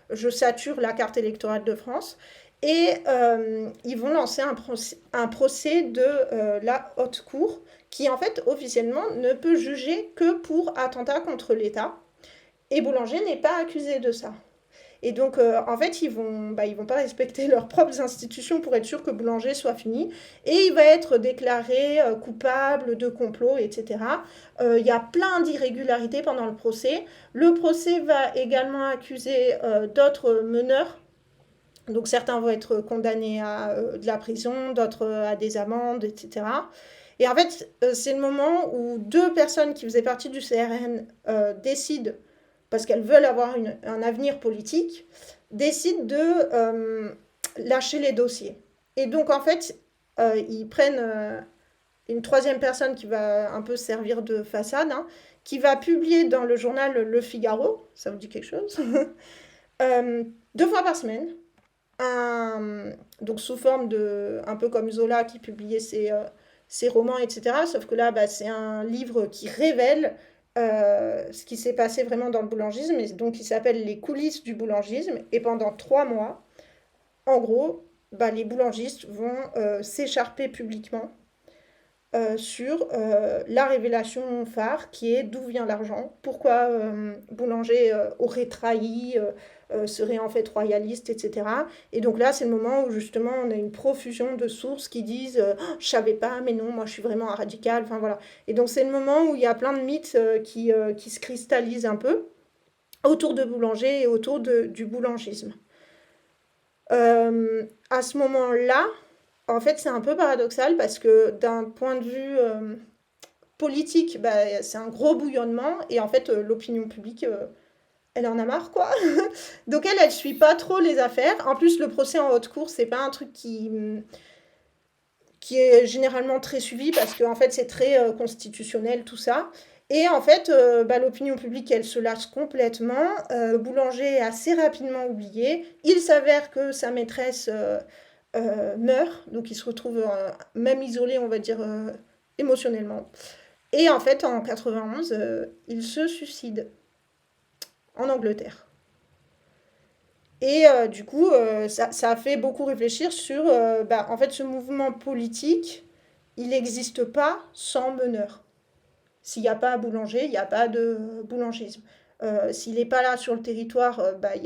je sature la carte électorale de France. Et ils vont lancer un procès de la haute cour, qui en fait, officiellement, ne peut juger que pour attentat contre l'État. Et Boulanger n'est pas accusé de ça. Et donc, en fait, ils vont pas respecter leurs propres institutions pour être sûr que Boulanger soit fini. Et il va être déclaré coupable de complot, etc. Il y a plein d'irrégularités pendant le procès. Le procès va également accuser d'autres meneurs. Donc, certains vont être condamnés à de la prison, d'autres à des amendes, etc. Et en fait, c'est le moment où deux personnes qui faisaient partie du CRN décident parce qu'elles veulent avoir un avenir politique, décident de lâcher les dossiers. Et donc, en fait, ils prennent une troisième personne qui va un peu servir de façade, hein, qui va publier dans le journal Le Figaro, ça vous dit quelque chose, deux fois par semaine, donc sous forme de, un peu comme Zola qui publiait ses romans, etc. Sauf que là, bah, c'est un livre qui révèle ce qui s'est passé vraiment dans le boulangisme, et donc il s'appelle Les coulisses du boulangisme. Et pendant 3 mois, en gros, bah, les boulangistes vont s'écharper publiquement sur la révélation phare qui est d'où vient l'argent, pourquoi Boulanger aurait trahi, serait en fait royaliste, etc. Et donc là, c'est le moment où justement on a une profusion de sources qui disent je savais pas, mais non, moi je suis vraiment un radical, enfin voilà. Et donc c'est le moment où il y a plein de mythes qui se cristallisent un peu autour de Boulanger et autour du boulangisme. À ce moment-là, en fait, c'est un peu paradoxal parce que d'un point de vue politique, bah, c'est un gros bouillonnement et en fait, l'opinion publique, elle en a marre, quoi. Donc elle suit pas trop les affaires. En plus, le procès en haute cour, c'est pas un truc qui est généralement très suivi parce que en fait, c'est très constitutionnel, tout ça. Et en fait, bah, l'opinion publique, elle se lâche complètement. Boulanger est assez rapidement oublié. Il s'avère que sa maîtresse meurt, donc il se retrouve même isolé, on va dire, émotionnellement. Et en fait, en 91, il se suicide en Angleterre. Et du coup, ça a fait beaucoup réfléchir sur, en fait, ce mouvement politique, il n'existe pas sans meneur. S'il n'y a pas boulanger, il n'y a pas de boulangisme. S'il n'est pas là sur le territoire, il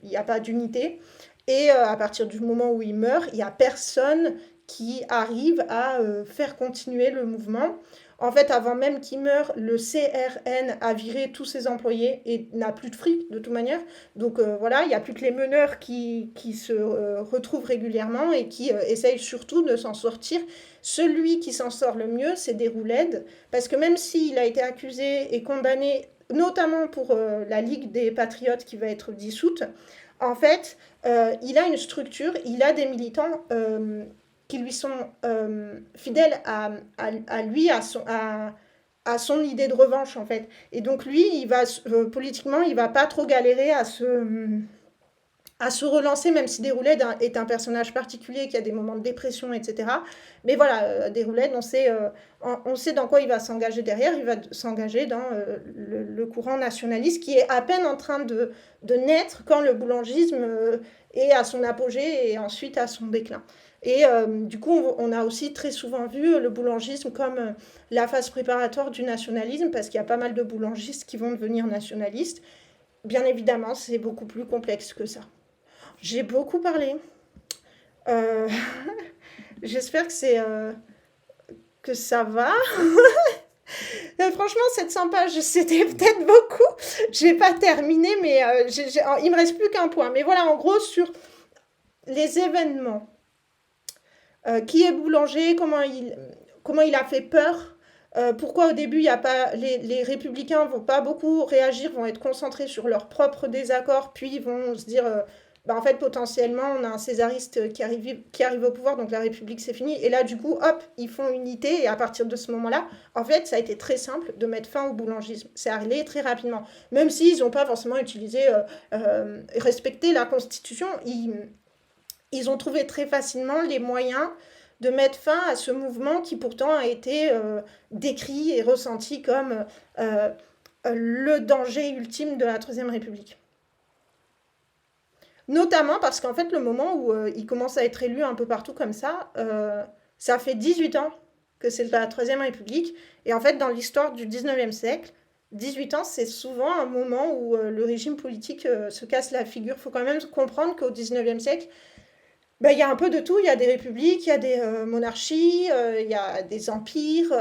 y a pas d'unité. Et à partir du moment où il meurt, il n'y a personne qui arrive à faire continuer le mouvement. En fait, avant même qu'il meure, le CRN a viré tous ses employés et n'a plus de fric de toute manière. Donc voilà, il n'y a plus que les meneurs qui se retrouvent régulièrement et qui essayent surtout de s'en sortir. Celui qui s'en sort le mieux, c'est Déroulède, parce que même s'il a été accusé et condamné, notamment pour la Ligue des Patriotes qui va être dissoute, en fait, il a une structure, il a des militants qui lui sont fidèles à lui, à son idée de revanche, en fait. Et donc lui, politiquement, il va pas trop galérer à se relancer, même si Déroulède est un personnage particulier qui a des moments de dépression, etc. Mais voilà, Déroulède, on sait dans quoi il va s'engager derrière. Il va s'engager dans le courant nationaliste qui est à peine en train de naître quand le boulangisme est à son apogée et ensuite à son déclin. Et du coup, on a aussi très souvent vu le boulangisme comme la phase préparatoire du nationalisme, parce qu'il y a pas mal de boulangistes qui vont devenir nationalistes. Bien évidemment, c'est beaucoup plus complexe que ça. J'ai beaucoup parlé. Euh, J'espère que ça va. Franchement, 700 pages, c'était peut-être beaucoup. J'ai pas terminé, mais il me reste plus qu'un point. Mais voilà, en gros, sur les événements. Qui est Boulanger, comment il a fait peur, pourquoi au début il y a pas, les républicains vont pas beaucoup réagir, vont être concentrés sur leur propre désaccord, puis ils vont se dire, en fait potentiellement on a un césariste qui arrive au pouvoir, donc la République c'est fini, et là du coup hop, ils font unité, et à partir de ce moment-là, en fait ça a été très simple de mettre fin au boulangisme, c'est allé très rapidement, même s'ils n'ont pas forcément respecté la Constitution, ils ont trouvé très facilement les moyens de mettre fin à ce mouvement qui pourtant a été décrit et ressenti comme le danger ultime de la Troisième République. Notamment parce qu'en fait, le moment où il commence à être élu un peu partout comme ça fait 18 ans que c'est la Troisième République. Et en fait, dans l'histoire du 19e siècle, 18 ans, c'est souvent un moment où le régime politique se casse la figure. Il faut quand même comprendre qu'au 19e siècle, il y a un peu de tout. Il y a des républiques, il y a des monarchies, il y a des empires.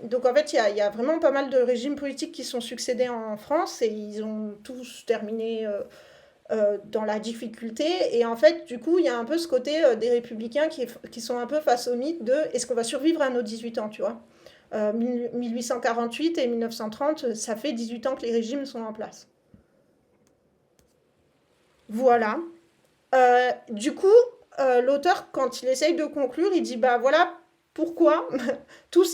Donc en fait, il y a vraiment pas mal de régimes politiques qui sont succédés en France et ils ont tous terminé dans la difficulté. Et en fait, du coup, il y a un peu ce côté des républicains qui sont un peu face au mythe de est-ce qu'on va survivre à nos 18 ans, tu vois. 1848 et 1930, ça fait 18 ans que les régimes sont en place. Voilà. Du coup, l'auteur, quand il essaye de conclure, il dit bah voilà pourquoi toutes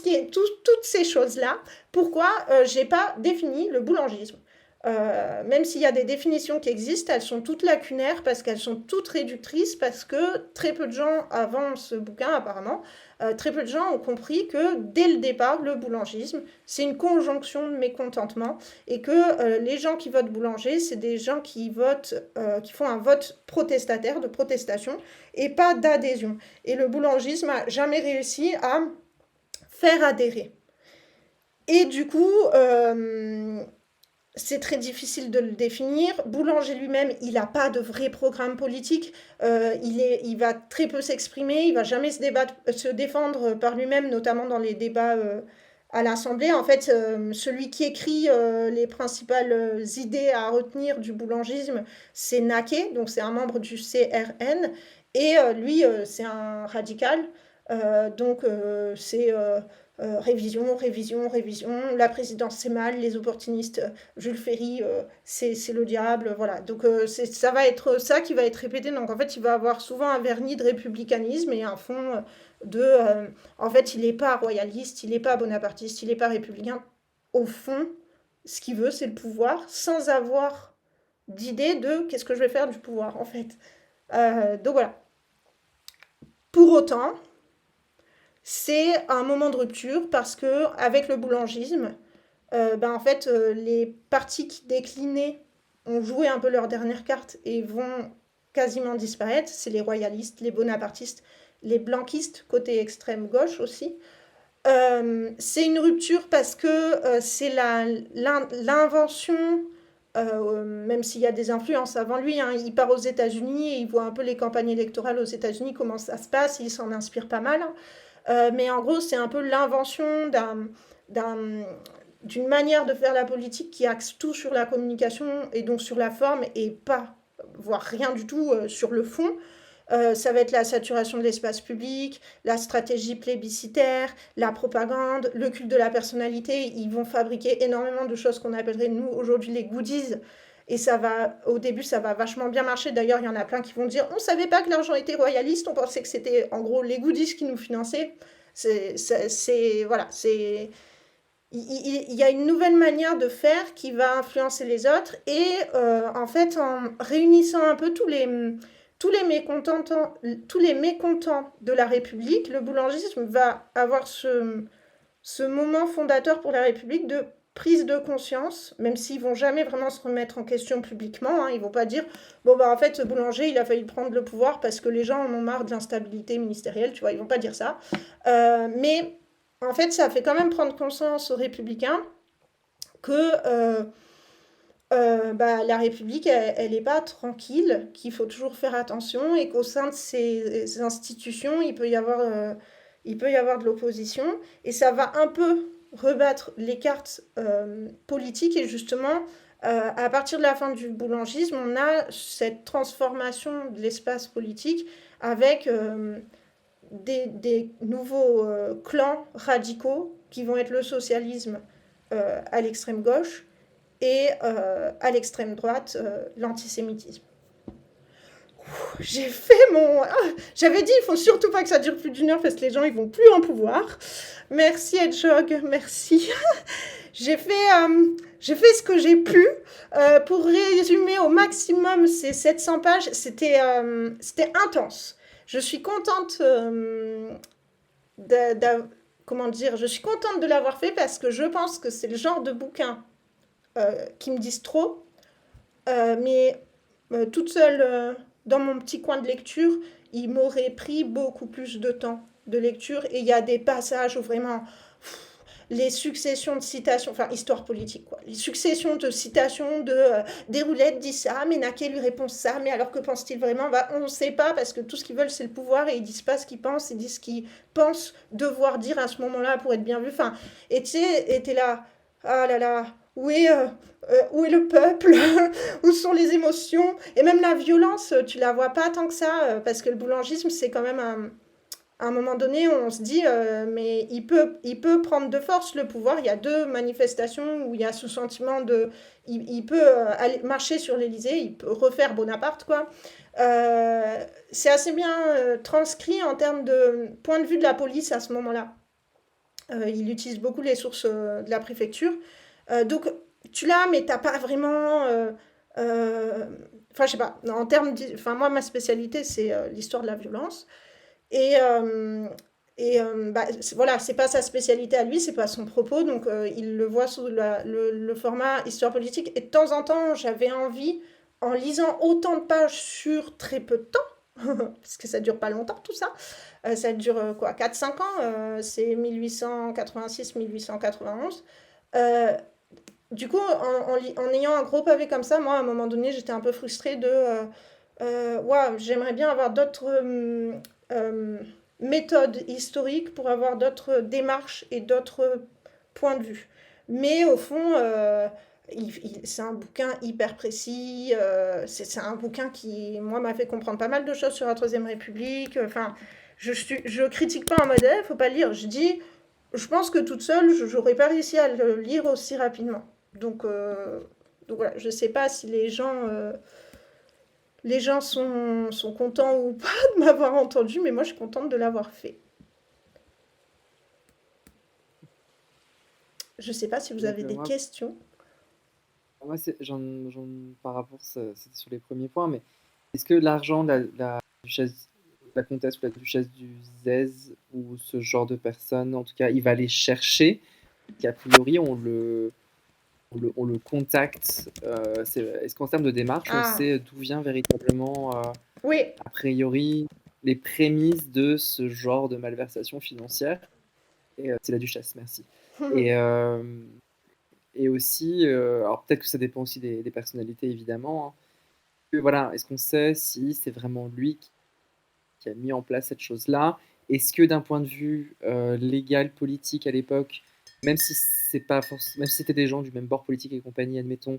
ces choses-là, pourquoi j'ai pas défini le boulangisme. Même s'il y a des définitions qui existent, elles sont toutes lacunaires parce qu'elles sont toutes réductrices, parce que très peu de gens, avant ce bouquin apparemment, très peu de gens ont compris que dès le départ, le boulangisme, c'est une conjonction de mécontentement et que les gens qui votent boulanger, c'est des gens qui font un vote protestataire, de protestation, et pas d'adhésion. Et le boulangisme n'a jamais réussi à faire adhérer. Et du coup, c'est très difficile de le définir. Boulanger lui-même, il n'a pas de vrai programme politique. Il va très peu s'exprimer. Il va jamais se défendre par lui-même, notamment dans les débats à l'Assemblée. En fait, celui qui écrit les principales idées à retenir du boulangisme, c'est Naquet, donc c'est un membre du CRN. Et lui, c'est un radical. Donc, c'est révision, révision, révision. La présidence, c'est mal. Les opportunistes, Jules Ferry, c'est le diable. Voilà. Donc, ça va être ça qui va être répété. Donc, en fait, il va avoir souvent un vernis de républicanisme et un fond en fait, il n'est pas royaliste, il n'est pas bonapartiste, il n'est pas républicain. Au fond, ce qu'il veut, c'est le pouvoir, sans avoir d'idée de qu'est-ce que je vais faire du pouvoir, en fait. Donc voilà. Pour autant, c'est un moment de rupture parce que avec le boulangisme, en fait, les partis qui déclinaient ont joué un peu leur dernière carte et vont quasiment disparaître. C'est les royalistes, les bonapartistes, les blanquistes, côté extrême gauche aussi. C'est une rupture parce que c'est l'invention, même s'il y a des influences avant lui, hein, il part aux États-Unis et il voit un peu les campagnes électorales aux États-Unis, comment ça se passe, il s'en inspire pas mal. Mais en gros, c'est un peu l'invention d'un, d'une manière de faire la politique qui axe tout sur la communication et donc sur la forme et pas, voire rien du tout sur le fond. Ça va être la saturation de l'espace public, la stratégie plébiscitaire, la propagande, le culte de la personnalité. Ils vont fabriquer énormément de choses qu'on appellerait, nous, aujourd'hui, les goodies. Et ça va, au début, ça va vachement bien marcher. D'ailleurs, il y en a plein qui vont dire on ne savait pas que l'argent était royaliste, on pensait que c'était en gros les goodies qui nous finançaient. Voilà, c'est. Il y a une nouvelle manière de faire qui va influencer les autres et en fait en réunissant un peu tous les mécontents de la République, le boulangisme va avoir ce moment fondateur pour la République de prise de conscience, même s'ils vont jamais vraiment se remettre en question publiquement, hein, ils vont pas dire bon en fait ce boulanger il a failli prendre le pouvoir parce que les gens en ont marre de l'instabilité ministérielle, tu vois, ils vont pas dire ça. Mais en fait ça fait quand même prendre conscience aux républicains que la République, elle n'est pas tranquille, qu'il faut toujours faire attention et qu'au sein de ces institutions, il peut y avoir de l'opposition. Et ça va un peu rebattre les cartes politiques et justement, à partir de la fin du boulangisme, on a cette transformation de l'espace politique avec des nouveaux clans radicaux qui vont être le socialisme à l'extrême gauche et à l'extrême droite, l'antisémitisme. J'ai fait mon... Ah, j'avais dit, il faut surtout pas que ça dure plus d'une heure parce que les gens, ils vont plus en pouvoir. Merci Hedgehog, merci. J'ai fait ce que j'ai pu. Pour résumer au maximum ces 700 pages, c'était intense. Je suis contente comment dire, je suis contente de l'avoir fait parce que je pense que c'est le genre de bouquin qui me disent trop, mais toute seule dans mon petit coin de lecture, il m'aurait pris beaucoup plus de temps de lecture et il y a des passages où vraiment les successions de citations, enfin histoire politique quoi, les successions de citations de Déroulède dit ça, mais Naquet lui répond ça, mais alors que pense-t-il vraiment, on ne sait pas parce que tout ce qu'ils veulent c'est le pouvoir et ils disent pas ce qu'ils pensent, ils disent ce qu'ils pensent devoir dire à ce moment-là pour être bien vu, enfin, et tu sais, et t'es là, ah là là, où est le peuple où sont les émotions et même la violence, tu la vois pas tant que ça, parce que le boulangisme c'est quand même à un moment donné, on se dit, mais il peut prendre de force le pouvoir. Il y a deux manifestations où il y a ce sentiment de. Il peut aller marcher sur l'Elysée, il peut refaire Bonaparte, quoi. C'est assez bien transcrit en termes de point de vue de la police à ce moment-là. Il utilise beaucoup les sources de la préfecture. Donc, tu l'as, mais t'as pas vraiment. Enfin, je sais pas. En termes. Enfin, moi, ma spécialité, c'est l'histoire de la violence. Et, voilà, c'est pas sa spécialité à lui, c'est pas son propos, donc il le voit sous le format histoire politique. Et de temps en temps, j'avais envie, en lisant autant de pages sur très peu de temps, parce que ça dure pas longtemps tout ça, ça dure quoi, 4 5 ans, c'est 1886-1891. Euh, du coup, en ayant un gros pavé comme ça, moi, à un moment donné, j'étais un peu frustrée de ouais, j'aimerais bien avoir d'autres euh, méthodes historiques pour avoir d'autres démarches et d'autres points de vue. Mais au fond, c'est un bouquin hyper précis. C'est un bouquin qui, moi, m'a fait comprendre pas mal de choses sur la Troisième République. Enfin, je critique pas en mode, faut pas le lire. Je dis, je pense que toute seule, je n'aurais pas réussi à le lire aussi rapidement. Donc voilà, je sais pas si les gens sont contents ou pas de m'avoir entendu, mais moi je suis contente de l'avoir fait. Je sais pas si vous Donc, avez des moi, questions. moi par rapport, c'était sur les premiers points, mais est-ce que l'argent, la duchesse la comtesse ou la duchesse d'Uzès ou ce genre de personnes. En tout cas, il va les chercher. Qu'a priori, on le contacte. Est-ce qu'en termes de démarche, on Ah, sait d'où vient véritablement, oui. a priori, les prémices de ce genre de malversation financière? Et c'est la duchesse, merci. Et, et aussi, alors peut-être que ça dépend aussi des personnalités, évidemment. Hein, que, voilà, est-ce qu'on sait si c'est vraiment lui qui a mis en place cette chose-là? Est-ce que d'un point de vue légal, politique à l'époque, même si c'est pas même si c'était des gens du même bord politique et compagnie, admettons,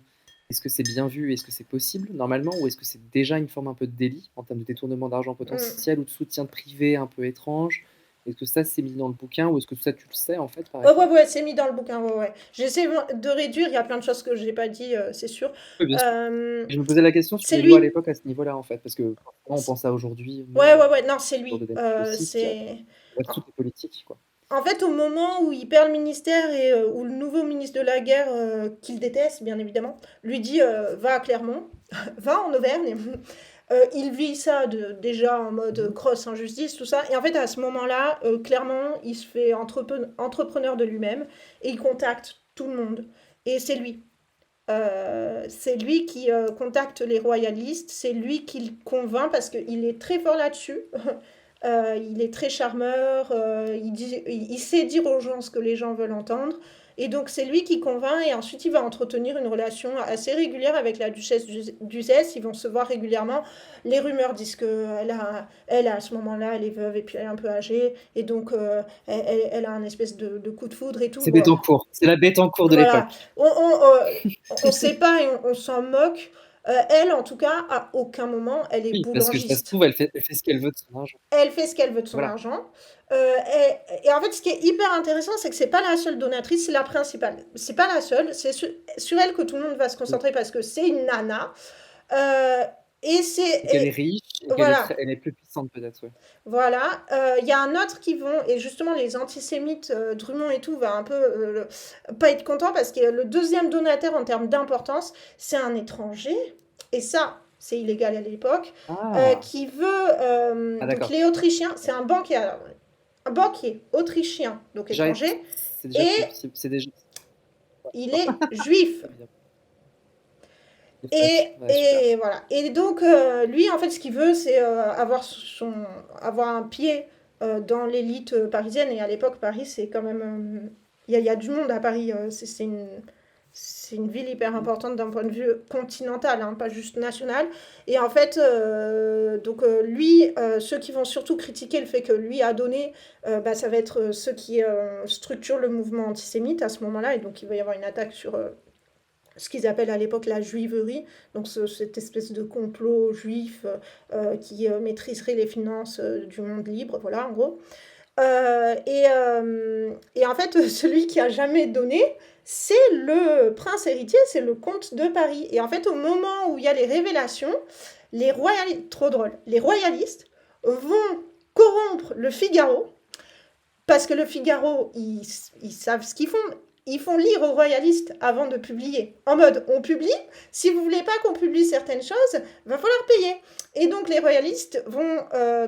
est-ce que c'est bien vu? Est-ce que c'est possible normalement? Ou est-ce que c'est déjà une forme un peu de délit en termes de détournement d'argent Mm. potentiel ou de soutien privé un peu étrange? Est-ce que ça c'est mis dans le bouquin ou est-ce que tout ça tu le sais en fait par Ouais, écrit? ouais, c'est mis dans le bouquin, ouais, ouais. J'essaie de réduire, il y a plein de choses que j'ai pas dit, c'est sûr. Oui, bien sûr. Euh, Je me posais la question sur c'est les lois à lui. l'époque à ce niveau-là en fait, parce que forcément on pense à aujourd'hui, Ouais, nous, ouais, ouais, non, c'est ce genre de lui. démarche aussi qui a C'est... bref, tout est politique quoi. En fait, au moment où il perd le ministère et où le nouveau ministre de la Guerre, qu'il déteste, bien évidemment, lui dit va à Clermont, va en Auvergne. Il vit ça déjà en mode Mmh. grosse injustice, tout ça. Et en fait, à ce moment-là, clairement, il se fait entrepreneur de lui-même et il contacte tout le monde. Et c'est lui. C'est lui qui contacte les royalistes, c'est lui qui le convainc parce qu'il est très fort là-dessus. Il est très charmeur, il sait dire aux gens ce que les gens veulent entendre. Et donc c'est lui qui convainc et ensuite il va entretenir une relation assez régulière avec la duchesse d'Uzès. Ils vont se voir régulièrement. Les rumeurs disent qu'elle elle, à ce moment-là, elle est veuve et puis elle est un peu âgée. Et donc elle a un espèce de coup de foudre et tout. C'est Bon, Bettencourt, c'est la Bettencourt de voilà, l'époque. on sait pas et on s'en moque. Elle, en tout cas, à aucun moment, elle est Oui, parce que ça se boulangiste. trouve, elle fait ce qu'elle veut de son argent. Elle fait ce qu'elle veut de son Voilà. argent. Et en fait, ce qui est hyper intéressant, c'est que c'est pas la seule donatrice, c'est la principale. C'est pas la seule, c'est sur elle que tout le monde va se Oui. concentrer parce que c'est une nana. Euh, et Et qu'elle est c'est... riche et qu'elle est Voilà, très elle est plus puissante peut-être, ouais. voilà. Il y a un autre qui vont, et justement les antisémites, Drummond et tout, va un peu pas être content parce que le deuxième donateur en termes d'importance, c'est un étranger, et ça, c'est illégal à l'époque, Ah! qui veut, Ah donc d'accord. les Autrichiens, c'est un banquier autrichien, donc Déjà étranger, c'est déjà et possible, c'est déjà ouais, il d'accord. est juif. Très bien. Les flashs, ouais, super. Et voilà. Et donc, lui, en fait, ce qu'il veut, c'est avoir un pied dans l'élite parisienne. Et à l'époque, Paris, c'est quand même. Il y a du monde à Paris. C'est une ville hyper Mmh. importante d'un point de vue continental, hein, pas juste national. Et en fait, donc lui, ceux qui vont surtout critiquer le fait que lui a donné, bah, ça va être ceux qui structurent le mouvement antisémite à ce moment-là. Et donc, il va y avoir une attaque sur ce qu'ils appellent à l'époque la juiverie, donc cette espèce de complot juif qui maîtriserait les finances du monde libre, voilà en gros. Et en fait, celui qui a jamais donné, c'est le prince héritier, c'est le comte de Paris. Et en fait, au moment où il y a les révélations, trop drôle, les royalistes vont corrompre le Figaro parce que le Figaro, ils savent ce qu'ils font. Ils font lire aux royalistes avant de publier. En mode, on publie, si vous voulez pas qu'on publie certaines choses, va falloir payer. Et donc les royalistes vont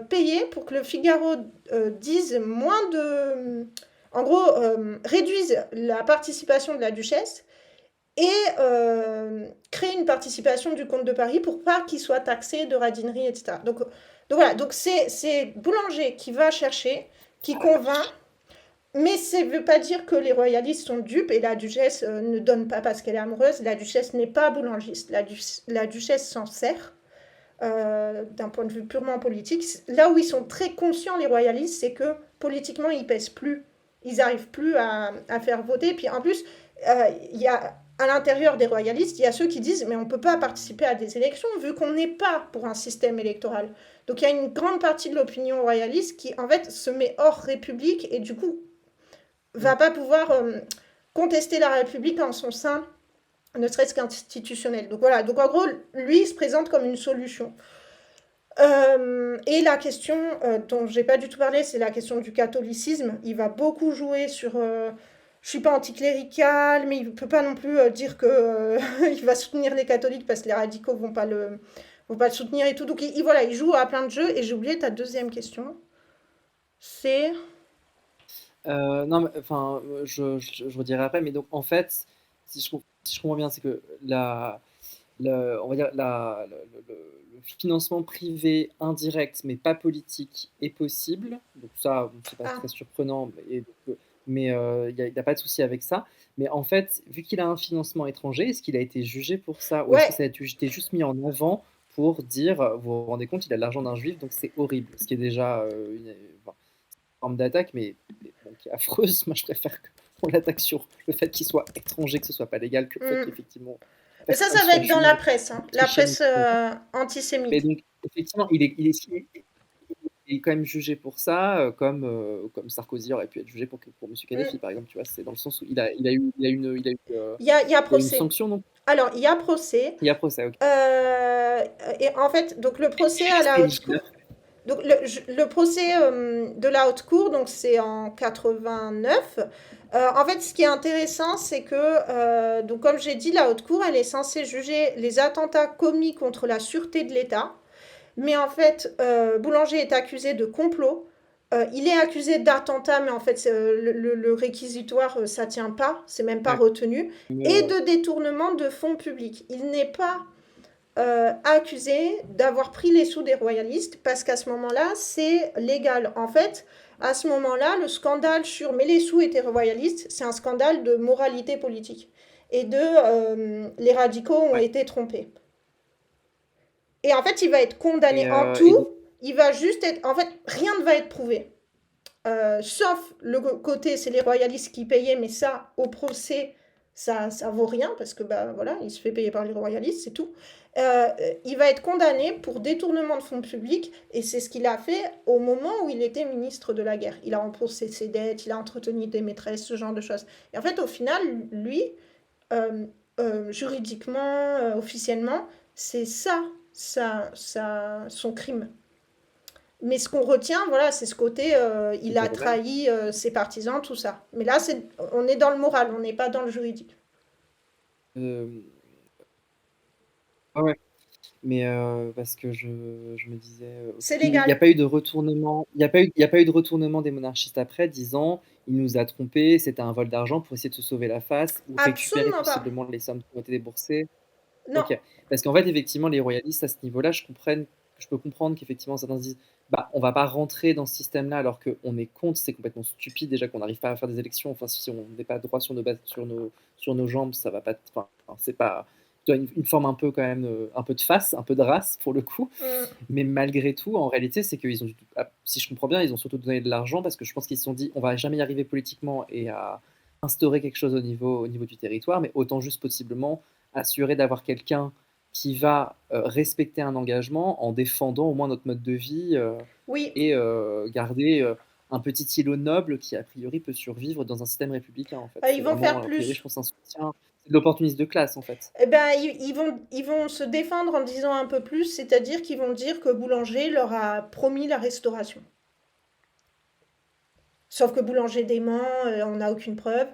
payer pour que le Figaro dise moins de... En gros, réduise la participation de la duchesse et créer une participation du comte de Paris pour pas qu'il soit taxé de radinerie, etc. Donc voilà, donc c'est Boulanger qui va chercher, qui Ah la convainc, vache! mais ça ne veut pas dire que les royalistes sont dupes et la duchesse ne donne pas parce qu'elle est amoureuse. La duchesse n'est pas boulangiste. La duchesse s'en sert d'un point de vue purement politique. Là où ils sont très conscients, les royalistes, c'est que politiquement, ils pèsent plus. Ils n'arrivent plus à faire voter. Puis en plus, il y a à l'intérieur des royalistes, il y a ceux qui disent mais on ne peut pas participer à des élections vu qu'on n'est pas pour un système électoral. Donc il y a une grande partie de l'opinion royaliste qui en fait se met hors République et du coup Mmh. va pas pouvoir contester la République en son sein, ne serait-ce qu'institutionnel. Donc voilà, donc en gros, lui, il se présente comme une solution. Et la question dont j'ai pas du tout parlé, c'est la question du catholicisme. Il va beaucoup jouer sur je suis pas anticlérical, mais il peut pas non plus dire que il va soutenir les catholiques parce que les radicaux faut pas le soutenir et tout. Donc voilà, il joue à plein de jeux. Et j'ai oublié ta deuxième question. C'est... Non, mais, enfin, je redirai après, mais donc en fait, si je comprends bien, c'est que on va dire le financement privé indirect, mais pas politique, est possible. Donc ça, bon, c'est pas Ah, très surprenant, mais il n'y a pas de souci avec ça. Mais en fait, vu qu'il a un financement étranger, est-ce qu'il a été jugé pour ça? Ou est-ce que ouais. ça a été juste mis en avant pour dire, vous vous rendez compte, il a de l'argent d'un juif, donc c'est horrible. Ce qui est déjà enfin, une forme d'attaque, mais bon, qui est affreuse. Moi, je préfère qu'on l'attaque sur le fait qu'il soit étranger, que ce soit pas légal, que le fait Hmm. qu'effectivement Mais ça, personne ça va soit être dans la juive, presse, hein. La autrichienne. presse Mais antisémite. donc, effectivement, il est quand même jugé pour ça, comme Sarkozy aurait pu être jugé pour Monsieur Hmm. Kadhafi, par exemple. Tu vois, c'est dans le sens où Il y a il y a une procès. sanction, donc Alors, il y a procès. il y a procès. Ok. Et en fait, donc le procès à Juste la haute cour. éligible. Donc le procès de la haute cour, donc c'est en 89. En fait, ce qui est intéressant, c'est que, donc comme j'ai dit, la haute cour, elle est censée juger les attentats commis contre la sûreté de l'État. Mais en fait, Boulanger est accusé de complot. Il est accusé d'attentat, mais en fait, le réquisitoire, ça tient pas, c'est même pas D'accord. retenu. Et de détournement de fonds publics. Il n'est pas accusé d'avoir pris les sous des royalistes parce qu'à ce moment-là, c'est légal. En fait, à ce moment-là, le scandale sur mais les sous étaient royalistes, c'est un scandale de moralité politique et de les radicaux ont Ouais. été trompés. Et en fait, il va être condamné en Et donc, tout. Il va juste être. En fait, rien ne va être prouvé. Sauf le côté, c'est les royalistes qui payaient, mais ça, au procès, ça vaut rien, parce que, bah voilà, il se fait payer par les royalistes, c'est tout. Euh, il va être condamné pour détournement de fonds publics, et c'est ce qu'il a fait au moment où il était ministre de la guerre. Il a remboursé ses dettes, il a entretenu des maîtresses, ce genre de choses. Et en fait, au final, lui, euh, juridiquement, officiellement, c'est son crime. Mais ce qu'on retient, voilà, c'est ce côté, il c'était a vrai. trahi ses partisans, tout ça. Mais là, on est dans le moral, on n'est pas dans le juridique. Euh, ah ouais. Mais parce que je me disais, ok, C'est il n'y a légal. pas eu de retournement, il y a pas eu de retournement des monarchistes après, disant il nous a trompés, c'était un vol d'argent pour essayer de se sauver la face ou récupérer Absolument pas. possiblement les sommes qui ont été déboursées. Non. Ok, parce qu'en fait, effectivement, les royalistes à ce niveau-là, je peux comprendre qu'effectivement certains se disent, bah, on va pas rentrer dans ce système-là alors qu'on est contre, c'est complètement stupide déjà qu'on n'arrive pas à faire des élections. Enfin, si on n'est pas droit sur nos jambes, ça va pas. Enfin, c'est pas. Tu as une forme un peu quand même, un peu de face, un peu de race pour le coup. Mm. Mais malgré tout, en réalité, c'est qu'ils ont, si je comprends bien, ils ont surtout donné de l'argent parce que je pense qu'ils se sont dit, on va jamais y arriver politiquement et à instaurer quelque chose au niveau du territoire, mais autant juste possiblement assurer d'avoir quelqu'un qui va respecter un engagement en défendant au moins notre mode de vie Oui. et garder un petit îlot noble qui, a priori, peut survivre dans un système républicain, en fait. Ils C'est vont faire vraiment, a priori, plus. je pense, un soutien. C'est de l'opportunisme de classe, en fait. Eh ben, ils vont se défendre en disant un peu plus, c'est-à-dire qu'ils vont dire que Boulanger leur a promis la restauration. Sauf que Boulanger dément, on n'a aucune preuve.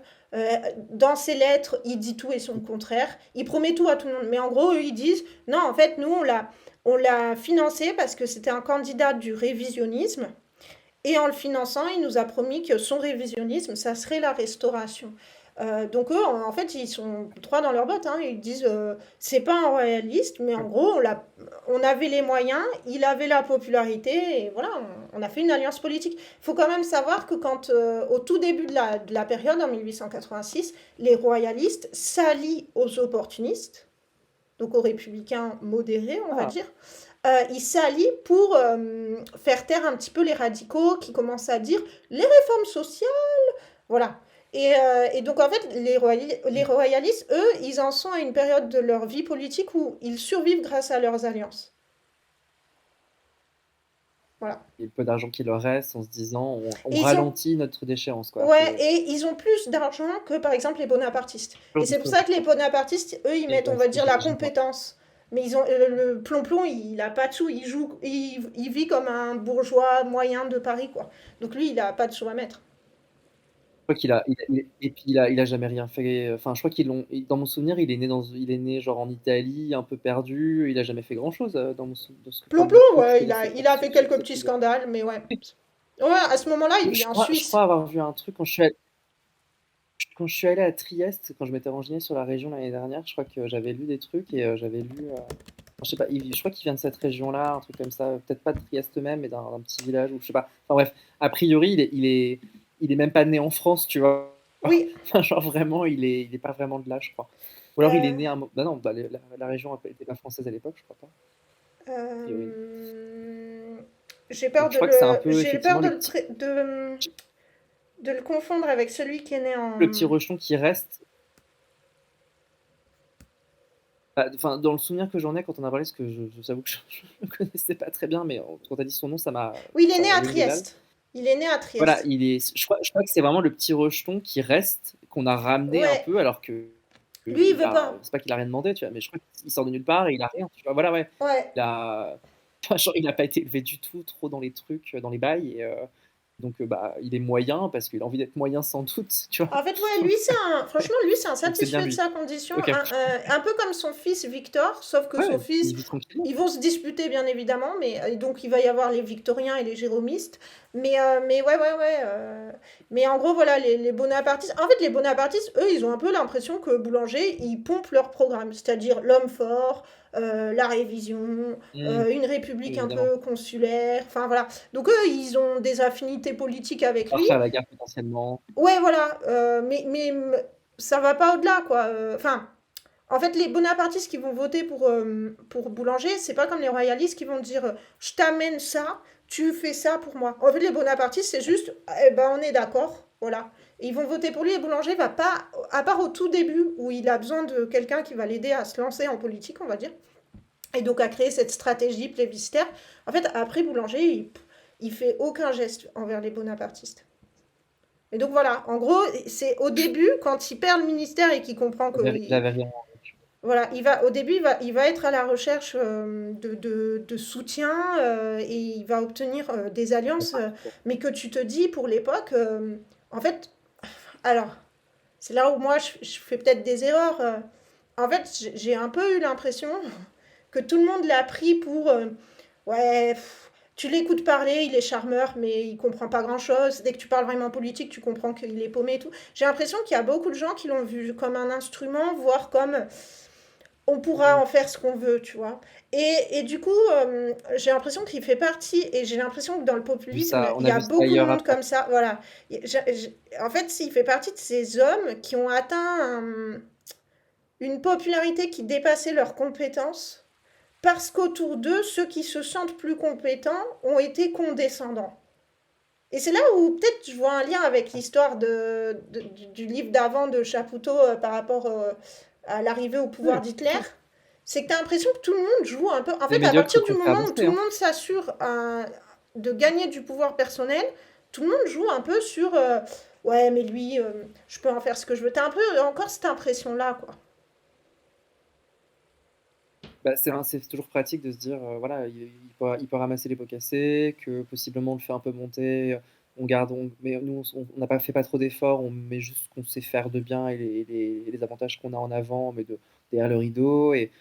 Dans ses lettres, il dit tout et son contraire. Il promet tout à tout le monde. Mais en gros, eux, ils disent, non, en fait, nous, on l'a financé parce que c'était un candidat du révisionnisme. Et en le finançant, il nous a promis que son révisionnisme, ça serait la restauration. Donc eux, en fait, ils sont droits dans leurs bottes, hein. Ils disent, c'est pas un royaliste, mais en gros, on avait les moyens, il avait la popularité, et voilà, on a fait une alliance politique. Il faut quand même savoir que quand, au tout début de la période, en 1886, les royalistes s'allient aux opportunistes, donc aux républicains modérés, on va Ah, dire. Ils s'allient pour faire taire un petit peu les radicaux qui commencent à dire les réformes sociales, voilà. Et donc en fait, les royalistes, eux, ils en sont à une période de leur vie politique où ils survivent grâce à leurs alliances. Voilà. il y a le peu d'argent qui leur reste en se disant on Et ils ont, ralentit notre déchéance, quoi. ouais, et ils ont plus d'argent que par exemple les bonapartistes. Et c'est pour ça que les bonapartistes, eux, ils mettent, on Ouais, va dire, la j'imagine pas. compétence. Mais ils ont le plomb-plomb, il a pas de sous, il vit comme un bourgeois moyen de Paris, quoi. Donc lui, il a pas de sous à mettre. Je crois qu'il a et puis il a jamais rien fait, enfin, je crois qu'ils l'ont dans mon souvenir, il est né genre en Italie, un peu perdu, il a jamais fait grand chose, dans mon sou dans ce enfin, Plomplon, du peu que je ouais, connaissais il a fait quelques ce petits type de scandales, mais ouais. Ouais, à ce moment-là, il vit en je Suisse. crois avoir vu un truc quand je suis allé à Trieste, quand je m'étais renseigné sur la région l'année dernière, je crois que j'avais lu des trucs et j'avais lu, je sais pas, je crois qu'il vient de cette région-là, un truc comme ça, peut-être pas de Trieste même, mais d'un petit village ou je sais pas. Enfin bref, a priori, il est même pas né en France, tu vois. Oui. Enfin, genre vraiment, il est pas vraiment de là, je crois. Ou alors il est euh, né bah non, bah, la région était pas française à l'époque, je crois pas. A priori. euh, Donc je crois que c'est un peu j'ai peur effectivement de de le confondre avec celui qui est né le petit en. rejeton qui reste. Bah, enfin, dans le souvenir que j'en ai quand on a parlé, parce que je t'avoue que je ne connaissais pas très bien, mais quand tu as dit son nom, Oui, il est ça né à m'allume des balles. Trieste. Il est né à Voilà, Trieste. je crois que c'est vraiment le petit rejeton qui reste, qu'on a ramené un Ouais. peu, alors que Lui, il il veut a, pas. c'est pas qu'il a rien demandé, tu vois, mais je crois qu'il sort de nulle part et il a rien, tu vois. Voilà, ouais. Ouais. Il a, enfin, genre, il a pas été élevé du tout, trop dans les trucs, dans les bails, et donc bah, il est moyen parce qu'il a envie d'être moyen sans doute, tu vois. En fait, ouais, lui, franchement, lui, c'est un Donc c'est bien satisfait de lui. sa condition, Ok. un peu comme son fils Victor, sauf que son Ouais, fils, il vit tranquillement. ils vont se disputer, bien évidemment, mais donc il va y avoir les victoriens et les jéromistes, mais ouais, ouais, ouais. Mais en gros, voilà, les bonapartistes, en fait, les bonapartistes, eux, ils ont un peu l'impression que Boulanger, ils pompent leur programme, c'est-à-dire l'homme fort, la révision, une république un Évidemment. peu consulaire, enfin voilà. Donc eux, ils ont des affinités politiques avec lui. Faire la guerre potentiellement. Ouais, voilà, ça va pas au-delà, quoi. Enfin, en fait, les bonapartistes qui vont voter pour Boulanger, c'est pas comme les royalistes qui vont dire je t'amène ça, tu fais ça pour moi. En fait, les bonapartistes, c'est juste eh ben, on est d'accord, voilà. Et ils vont voter pour lui et Boulanger va pas, à part au tout début où il a besoin de quelqu'un qui va l'aider à se lancer en politique, on va dire, et donc à créer cette stratégie plébiscitaire. En fait, après Boulanger, il fait aucun geste envers les bonapartistes. Et donc voilà, en gros, c'est au début, quand il perd le ministère et qu'il comprend que. Il avait rien. Voilà, au début, il va être à la recherche de soutien et il va obtenir des alliances, mais que tu te dis pour l'époque, en fait, alors, c'est là où moi je fais peut-être des erreurs. En fait, j'ai un peu eu l'impression que tout le monde l'a pris pour ouais, tu l'écoutes parler, il est charmeur, mais il comprend pas grand-chose. Dès que tu parles vraiment politique, tu comprends qu'il est paumé et tout. J'ai l'impression qu'il y a beaucoup de gens qui l'ont vu comme un instrument, voire comme on pourra en faire ce qu'on veut, tu vois. Et du coup, j'ai l'impression qu'il fait partie, et j'ai l'impression que dans le populisme, il On y a a vu ça beaucoup de ailleurs monde après. comme ça. Voilà. En fait, il fait partie de ces hommes qui ont atteint une popularité qui dépassait leurs compétences parce qu'autour d'eux, ceux qui se sentent plus compétents ont été condescendants. Et c'est là où peut-être je vois un lien avec l'histoire du livre d'avant de Chapoutot par rapport à l'arrivée au pouvoir Ouais, d'Hitler. c'est sûr. C'est que tu as l'impression que tout le monde joue un peu. En Les fait, à médiocres partir du qu'on fait moment où avancer, tout le hein. monde s'assure de gagner du pouvoir personnel, tout le monde joue un peu sur ouais, mais lui, je peux en faire ce que je veux. Tu as un peu encore cette impression-là, quoi. Bah, c'est toujours pratique de se dire, voilà, il peut ramasser les pots cassés, que possiblement on le fait un peu monter, mais nous on n'a pas fait pas trop d'efforts, on met juste ce qu'on sait faire de bien et les avantages qu'on a en avant, mais derrière le rideau. Et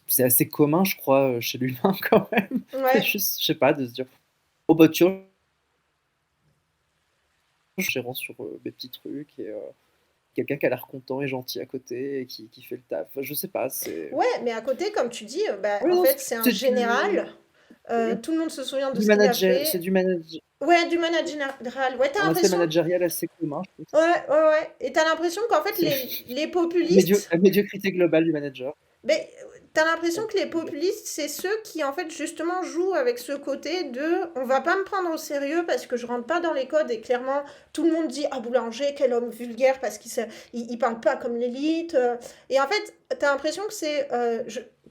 c'est assez commun, je crois, chez l'humain quand même. C'est Ouais. juste, je sais pas, de se dire, oh bah tiens, gérant sur mes petits trucs, et quelqu'un qui a l'air content et gentil à côté et qui fait le taf. Enfin, je sais pas, c'est. Ouais, mais à côté, comme tu dis, bah, Oui, en non, fait, c'est un c'est du, général. Tout le monde se souvient de du ce qu'il a manager, c'est fait. du manager, Ouais, du manager général. Ouais, t'as un aspect l'impression. managérial assez commun, je trouve. Ouais, ouais, ouais. Et t'as l'impression qu'en fait, C'est les populistes. la médiocrité globale du manager. Ben, t'as l'impression Ouais, que les je veux dire. populistes, c'est ceux qui, en fait, justement, jouent avec ce côté de on va pas me prendre au sérieux parce que je rentre pas dans les codes et clairement, tout le monde dit ah, Boulanger, quel homme vulgaire parce il parle pas comme l'élite. Et en fait, t'as l'impression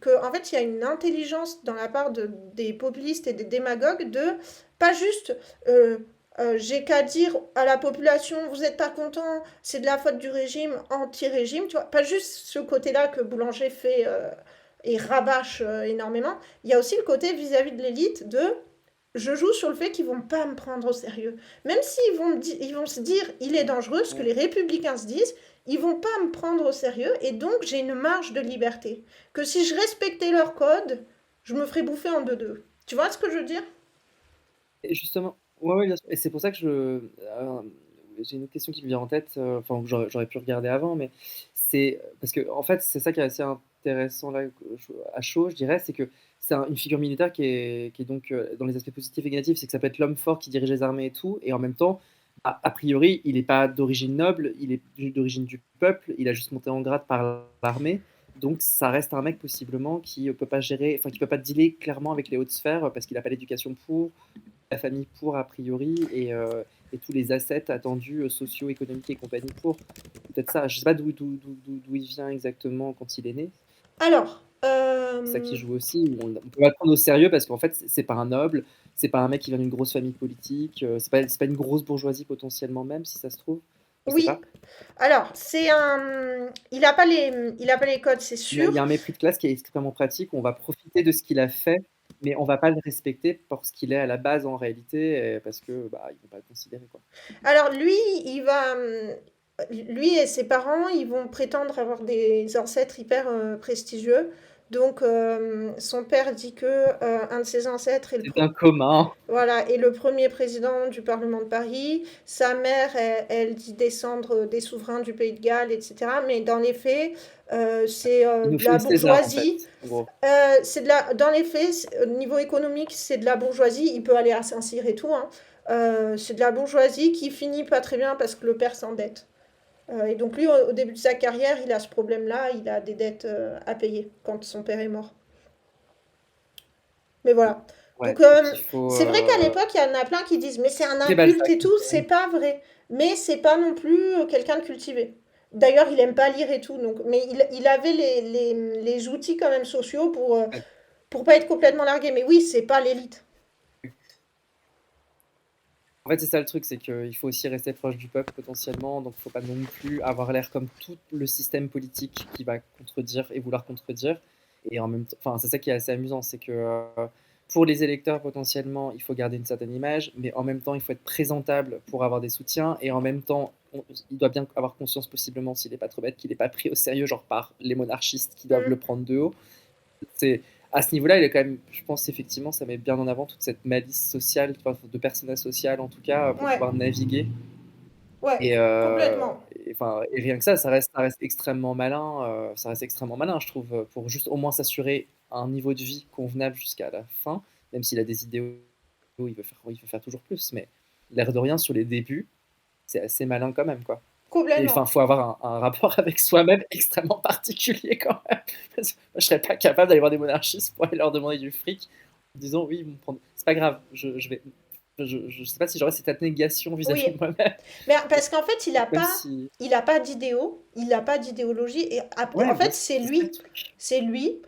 que en fait, il y a une intelligence dans la part des populistes et des démagogues de pas juste. J'ai qu'à dire à la population, vous n'êtes pas content, c'est de la faute du régime, anti-régime, tu vois. Pas juste ce côté-là que Boulanger fait et rabâche énormément. Il y a aussi le côté vis-à-vis de l'élite de je joue sur le fait qu'ils vont pas me prendre au sérieux. Même s'ils ils vont se dire il est dangereux, ce que les républicains se disent, ils vont pas me prendre au sérieux et donc j'ai une marge de liberté. Que si je respectais leur code, je me ferais bouffer en deux. Tu vois ce que je veux dire? Et justement, ouais, ouais, bien sûr. Et c'est pour ça que j'ai une autre question qui me vient en tête, enfin, j'aurais pu regarder avant, mais c'est parce que en fait, c'est ça qui est assez intéressant là, à chaud, je dirais, c'est que c'est une figure militaire qui est donc dans les aspects positifs et négatifs, c'est que ça peut être l'homme fort qui dirige les armées et tout, et en même temps, a priori, il n'est pas d'origine noble, il est d'origine du peuple, il a juste monté en grade par l'armée. Donc ça reste un mec possiblement qui peut pas gérer, enfin qui peut pas dealer clairement avec les hautes sphères parce qu'il n'a pas l'éducation pour, la famille pour a priori et tous les assets attendus sociaux, économiques et compagnie pour. Peut-être ça, je sais pas d'où il vient exactement quand il est né. Alors, C'est ça qui joue aussi. On peut pas le prendre au sérieux parce qu'en fait, c'est pas un noble, c'est pas un mec qui vient d'une grosse famille politique, c'est pas une grosse bourgeoisie potentiellement même, si ça se trouve. Je sais oui. pas. Alors, c'est un. Il a pas les codes, c'est Il y a sûr. un mépris de classe qui est extrêmement pratique. On va profiter de ce qu'il a fait, mais on va pas le respecter pour ce qu'il est à la base en réalité, parce que bah, ils vont pas le considérer quoi. Alors lui, il va, lui et ses parents, ils vont prétendre avoir des ancêtres hyper prestigieux. Donc son père dit que un de ses ancêtres C'est un commun. voilà, est le premier président du Parlement de Paris. Sa mère, elle dit descendre des souverains du Pays de Galles, etc. Mais dans les faits, c'est Il nous de faut la une César en bourgeoisie. fait, en gros. Dans les faits, au niveau économique, c'est de la bourgeoisie. Il peut aller à Saint-Cyr et tout, hein. C'est de la bourgeoisie qui finit pas très bien parce que le père s'endette. Et donc lui, au début de sa carrière, il a ce problème-là. Il a des dettes à payer quand son père est mort. Mais voilà. Ouais, Donc donc il faut c'est vrai qu'à l'époque, il y en a plein qui disent mais c'est un très inculte Balzac. et tout. C'est pas vrai. Mais c'est pas non plus quelqu'un de cultivé. D'ailleurs, il aime pas lire et tout. Donc, mais il avait les outils quand même sociaux Ouais. pour pas être complètement largué. Mais oui, c'est pas l'élite. En fait, c'est ça le truc, c'est qu'il faut aussi rester proche du peuple potentiellement, donc il ne faut pas non plus avoir l'air comme tout le système politique qui va contredire et vouloir contredire. Et en même temps, enfin, c'est ça qui est assez amusant, c'est que pour les électeurs potentiellement, il faut garder une certaine image, mais en même temps, il faut être présentable pour avoir des soutiens, et en même temps, il doit bien avoir conscience possiblement, s'il n'est pas trop bête, qu'il n'est pas pris au sérieux, genre par les monarchistes qui doivent le Mm. prendre de haut. C'est à ce niveau-là, il est quand même, je pense effectivement, ça met bien en avant toute cette malice sociale, enfin, de persona social en tout cas, pour Ouais, pouvoir naviguer. ouais, Et, complètement. enfin, et rien que ça reste extrêmement malin. Ça reste extrêmement malin, je trouve, pour juste au moins s'assurer un niveau de vie convenable jusqu'à la fin, même s'il a des idéaux, il veut faire toujours plus. Mais l'air de rien, sur les débuts, c'est assez malin quand même, quoi. Et enfin, Complètement. faut avoir un rapport avec soi-même extrêmement particulier quand même. Parce que moi, je serais pas capable d'aller voir des monarchistes pour aller leur demander du fric en disant oui, ils vont me prendre. C'est pas grave, je sais pas si j'aurais cette abnégation vis-à-vis Oui. de moi-même, Mais parce qu'en fait, même si. il a pas d'idéaux, il n'a pas d'idéologie. Et Ouais, en fait, voilà, c'est c'est ça le lui. truc. C'est lui.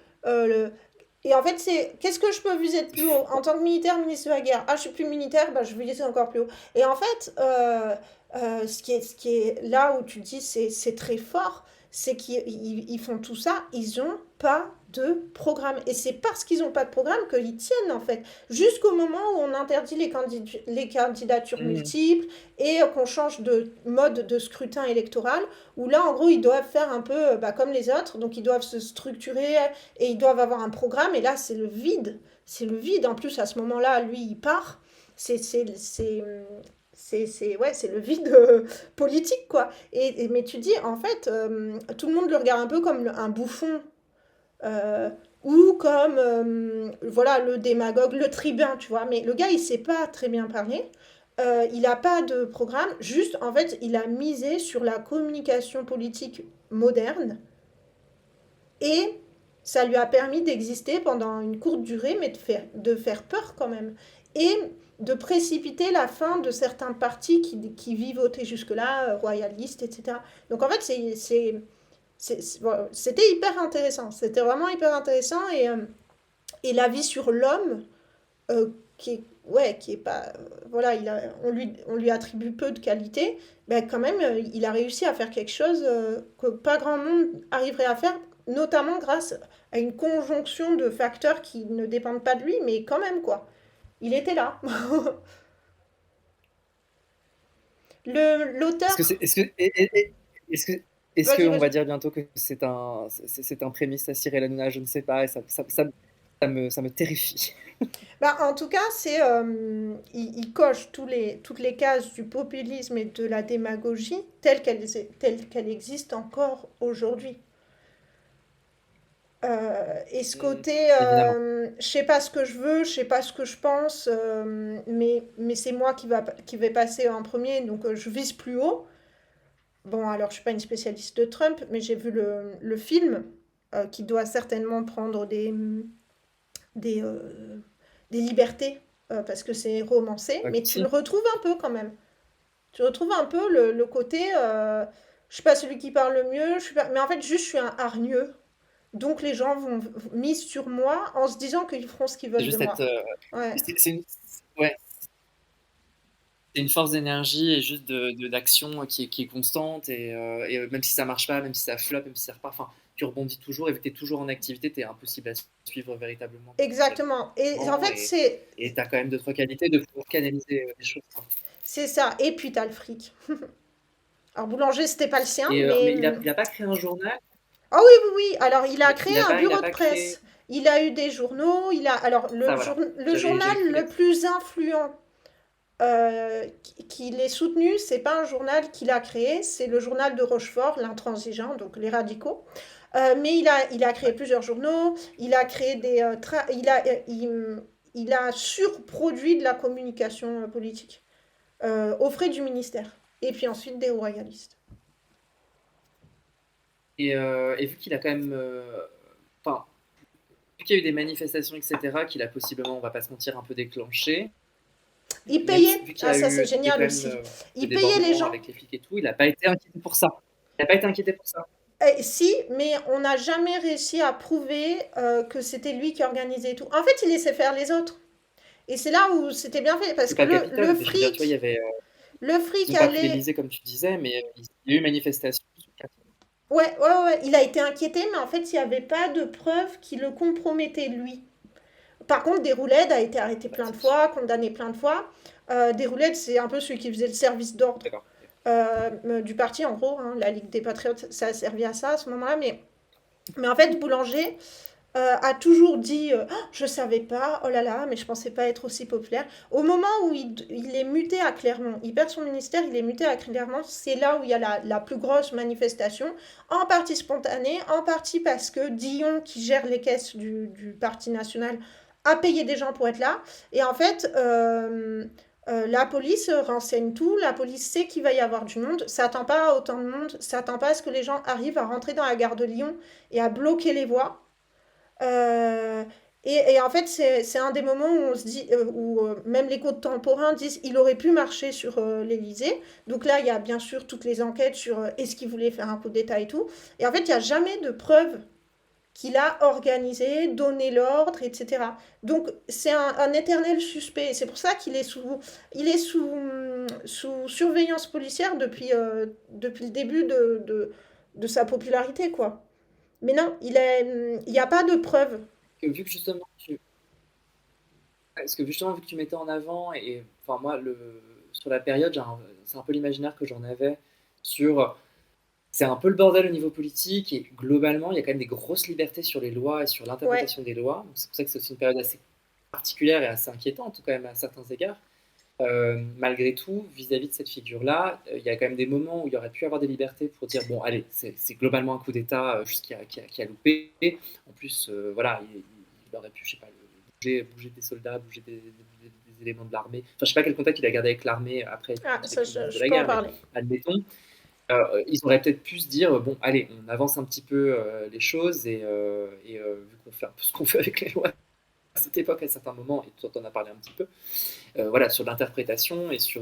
Et en fait, c'est qu'est-ce que je peux viser de plus haut en tant que militaire, ministre de la guerre? Ah, je suis plus militaire, bah, je vais viser encore plus haut. Et en fait, ce qui est là où tu dis c'est très fort, c'est qu'ils font tout ça, ils n'ont pas de programme. Et c'est parce qu'ils n'ont pas de programme qu'ils tiennent, en fait. Jusqu'au moment où on interdit les candidatures Mmh. multiples et qu'on change de mode de scrutin électoral, où là, en gros, ils doivent faire un peu bah, comme les autres, donc ils doivent se structurer et ils doivent avoir un programme, et là, c'est le vide. C'est le vide. En plus, à ce moment-là, lui, il part. Ouais, c'est le vide politique, quoi. Mais tu dis, en fait, tout le monde le regarde un peu comme un bouffon euh, ou comme voilà le démagogue, le tribun, tu vois. Mais le gars, il sait pas très bien parler. Il n'a pas de programme. Juste, en fait, il a misé sur la communication politique moderne et ça lui a permis d'exister pendant une courte durée, mais de faire peur quand même. Et de précipiter la fin de certains partis qui vivotaient jusque-là, royalistes, etc. Donc en fait, c'était hyper intéressant. C'était vraiment hyper intéressant. Et la vie sur l'homme, qui est, ouais, qui est pas. Voilà, on lui attribue peu de qualité, ben quand même, il a réussi à faire quelque chose que pas grand monde arriverait à faire, notamment grâce à une conjonction de facteurs qui ne dépendent pas de lui, mais quand même, quoi. Il était là. Est-ce que L'auteur... c'est, est-ce que, est-ce que, est-ce Vas-y, qu'on va vas-y. dire bientôt que c'est un prémisse à Cyril Hanouna, je ne sais pas, et ça me terrifie. Bah, en tout cas, il coche toutes les cases du populisme et de la démagogie telles qu'elles existent encore aujourd'hui. Et ce côté, Évidemment. je sais pas ce que je veux, je sais pas ce que je pense, mais c'est moi qui vais passer en premier, donc je vise plus haut. Bon, alors je suis pas une spécialiste de Trump, mais j'ai vu le film qui doit certainement prendre des, euh, des libertés parce que c'est romancé, mais tu le Factice. retrouves un peu quand même. Tu retrouves un peu le côté, je suis pas celui qui parle le mieux, je suis pas, mais en fait juste je suis un hargneux. Donc les gens vont mise sur moi en se disant qu'ils feront ce qu'ils C'est veulent de juste être. moi. Ouais, Ouais, c'est une force d'énergie et juste d'action qui est constante. Et même si ça marche pas, même si ça flop, même si ça repart, enfin, tu rebondis toujours. Et vu que tu es toujours en activité, tu es impossible à suivre véritablement exactement. Et en personnellement. fait, Et tu as quand même d'autres qualités de pouvoir canaliser les choses. c'est ça. Et puis t'as le fric. Alors Boulanger, c'était pas le sien, Mais mais il a pas créé un journal. ah oui, oui, oui. Alors il a créé un Il a bureau de pas créé. presse. Il a eu des journaux. Alors Ça, voilà. le journal J'avais cru le lire ça. plus influent qui l'ait soutenu, c'est pas un journal qu'il a créé, c'est le journal de Rochefort, l'intransigeant, donc les radicaux. Mais il a créé Ouais. plusieurs journaux, il a créé il a surproduit de la communication politique aux frais du ministère. Et puis ensuite des royalistes. Et vu qu'il a quand même. Enfin, vu qu'il y a eu des manifestations, etc., qu'il a possiblement, on va pas se mentir, un peu déclenché, Il même payait, si, vu qu'il y ah a ça c'est eu des, génial quand même aussi, des il payait les débordements gens. avec les flics et tout, il n'a pas été inquiété pour ça. Il n'a pas été inquiété pour ça. Si, mais on n'a jamais réussi à prouver que c'était lui qui organisait tout. En fait, il laissait faire les autres. Et c'est là où c'était bien fait, parce C'est que pas le Capitole, mais je veux dire, tu vois, le ils fric n'ont pas pris allait... l'Elysée comme tu disais, mais il y a eu une manifestation sur le Capitole. Ouais, ouais, ouais, il a été inquiété, mais en fait, il n'y avait pas de preuve qui le compromettait, lui. Par contre, Déroulède a été arrêté Bah, plein de fois, condamné plein de fois. Déroulède, c'est un peu celui qui faisait le service d'ordre d'accord. du parti, en gros. Hein, la Ligue des Patriotes, ça a servi à ça à ce moment-là. Mais en fait, Boulanger, a toujours dit je savais pas, oh là là, mais je pensais pas être aussi populaire. Au moment où il est muté à Clermont, il perd son ministère, il est muté à Clermont, c'est là où il y a la plus grosse manifestation, en partie spontanée, en partie parce que Dion, qui gère les caisses du Parti national, a payé des gens pour être là. Et en fait, la police renseigne tout, la police sait qu'il va y avoir du monde, s'attend pas à autant de monde, s'attend pas à ce que les gens arrivent à rentrer dans la gare de Lyon et à bloquer les voies. Euh, et en fait, c'est un des moments où on se dit, où même les contemporains disent, il aurait pu marcher sur l'Elysée. Donc là, il y a bien sûr toutes les enquêtes sur est-ce qu'il voulait faire un coup d'État et tout. Et en fait, il n'y a jamais de preuve qu'il a organisé, donné l'ordre, etc. Donc c'est un éternel suspect. C'est pour ça qu'il est sous surveillance policière depuis le début de sa popularité, quoi. Mais non, il n'y a pas de preuve. Vu que justement, parce que justement, vu que tu mettais en avant, et enfin, moi, sur la période, c'est un peu l'imaginaire que j'en avais sur. C'est un peu le bordel au niveau politique et globalement, il y a quand même des grosses libertés sur les lois et sur Ouais, l'interprétation des lois. Donc, c'est pour ça que c'est aussi une période assez particulière et assez inquiétante quand même à certains égards. Malgré tout, vis-à-vis de cette figure-là, il y a quand même des moments où il y aurait pu avoir des libertés pour dire bon, allez, c'est globalement un coup d'État juste qui a loupé. En plus, voilà, il aurait pu, je sais pas, bouger des soldats, bouger des éléments de l'armée. Enfin, je sais pas quel contact il a gardé avec l'armée après ah, ça, effectivement de je la peux en guerre, mais parler. admettons. Ils auraient peut-être pu se dire bon, allez, on avance un petit peu les choses vu qu'on fait un peu ce qu'on fait avec les lois à cette époque, à certains moments, et toi, en as parlé un petit peu, voilà, sur l'interprétation et sur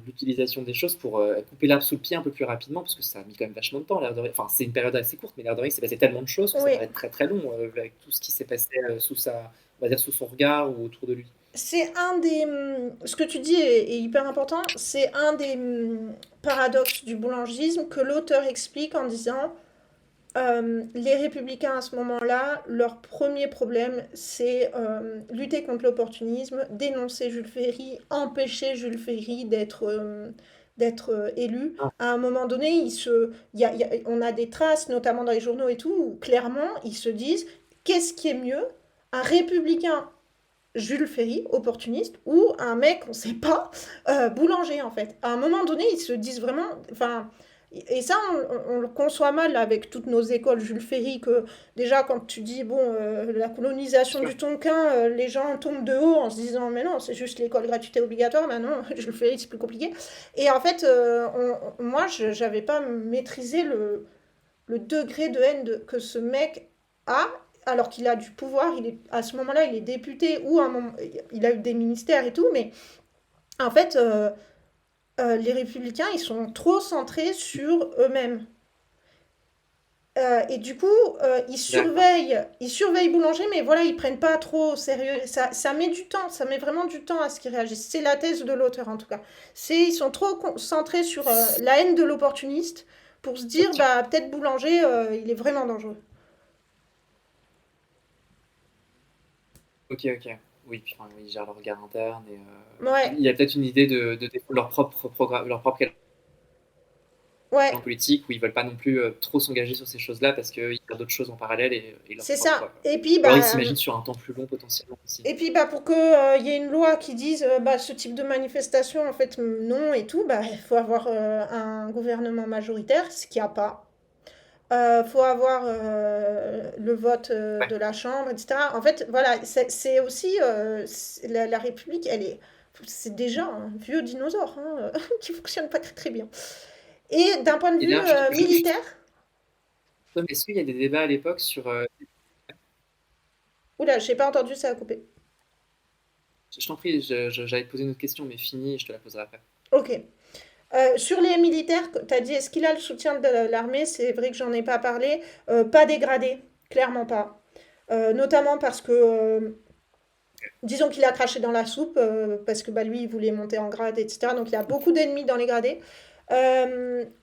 l'utilisation des choses pour couper l'arbre sous le pied un peu plus rapidement, parce que ça a mis quand même vachement de temps, l'air de rien. Enfin, c'est une période assez courte, mais l'air de rien, il s'est passé tellement de choses que ça Oui, paraît très très long avec tout ce qui s'est passé on va dire, sous son regard ou autour de lui. c'est un des... Ce que tu dis est hyper important. C'est un des paradoxes du boulangisme que l'auteur explique en disant Les républicains à ce moment-là, leur premier problème, c'est lutter contre l'opportunisme, dénoncer Jules Ferry, empêcher Jules Ferry d'être élu. Ah, À un moment donné, on a des traces, notamment dans les journaux et tout, où clairement, ils se disent, qu'est-ce qui est mieux? Un républicain Jules Ferry, opportuniste, ou un mec, on sait pas, boulanger en fait. À un moment donné, ils se disent vraiment, enfin, et ça, on le conçoit mal avec toutes nos écoles Jules Ferry, que déjà quand tu dis, bon, la colonisation sûr. du Tonkin, les gens tombent de haut en se disant, mais non, c'est juste l'école gratuite et obligatoire, mais non, Jules Ferry, c'est plus compliqué. Et en fait, moi, j'avais pas maîtrisé le degré de haine que ce mec a, alors qu'il a du pouvoir, à ce moment-là, il est député ou il a eu des ministères et tout, mais en fait, les républicains, ils sont trop centrés sur eux-mêmes. Et du coup, D'accord. ils surveillent Boulanger, mais voilà, ils prennent pas trop au sérieux. Ça met du temps, ça met vraiment du temps à ce qu'ils réagissent. C'est la thèse de l'auteur en tout cas. Ils sont trop centrés sur la haine de l'opportuniste pour se dire, Ok. bah peut-être Boulanger, il est vraiment dangereux. Ok, ok. Oui, puis enfin, ils gèrent leur regard interne et Ouais, il y a peut-être une idée de défendre leur propre programme, leur propre ouais, calcul politique où ils veulent pas non plus trop s'engager sur ces choses-là parce qu'ils perdent d'autres choses en parallèle et leur c'est propre. ça. Et puis, Ou alors ils bah, s'imaginent sur un temps plus long potentiellement aussi. pour que, y ait une loi qui dise, bah, ce type de manifestation, en fait, non et tout, bah, il faut avoir un gouvernement majoritaire, ce qu'il n'y a pas. Faut avoir le vote Ouais. de la Chambre, etc. En fait, voilà, c'est aussi la République, c'est déjà un vieux dinosaure hein, qui fonctionne pas très très bien. Et d'un point de Et vue d'ailleurs, militaire, est-ce qu'il y a des débats à l'époque sur. oula, j'ai pas entendu, ça a coupé. Je t'en prie, j'allais te poser une autre question, mais fini, et je te la poserai après. Ok. Sur les militaires, tu as dit est-ce qu'il a le soutien de l'armée? C'est vrai que j'en ai pas parlé. Pas dégradé, clairement pas. Notamment parce que, disons qu'il a craché dans la soupe, parce que bah, lui, il voulait monter en grade, etc. Donc il y a beaucoup d'ennemis dans les gradés. Dans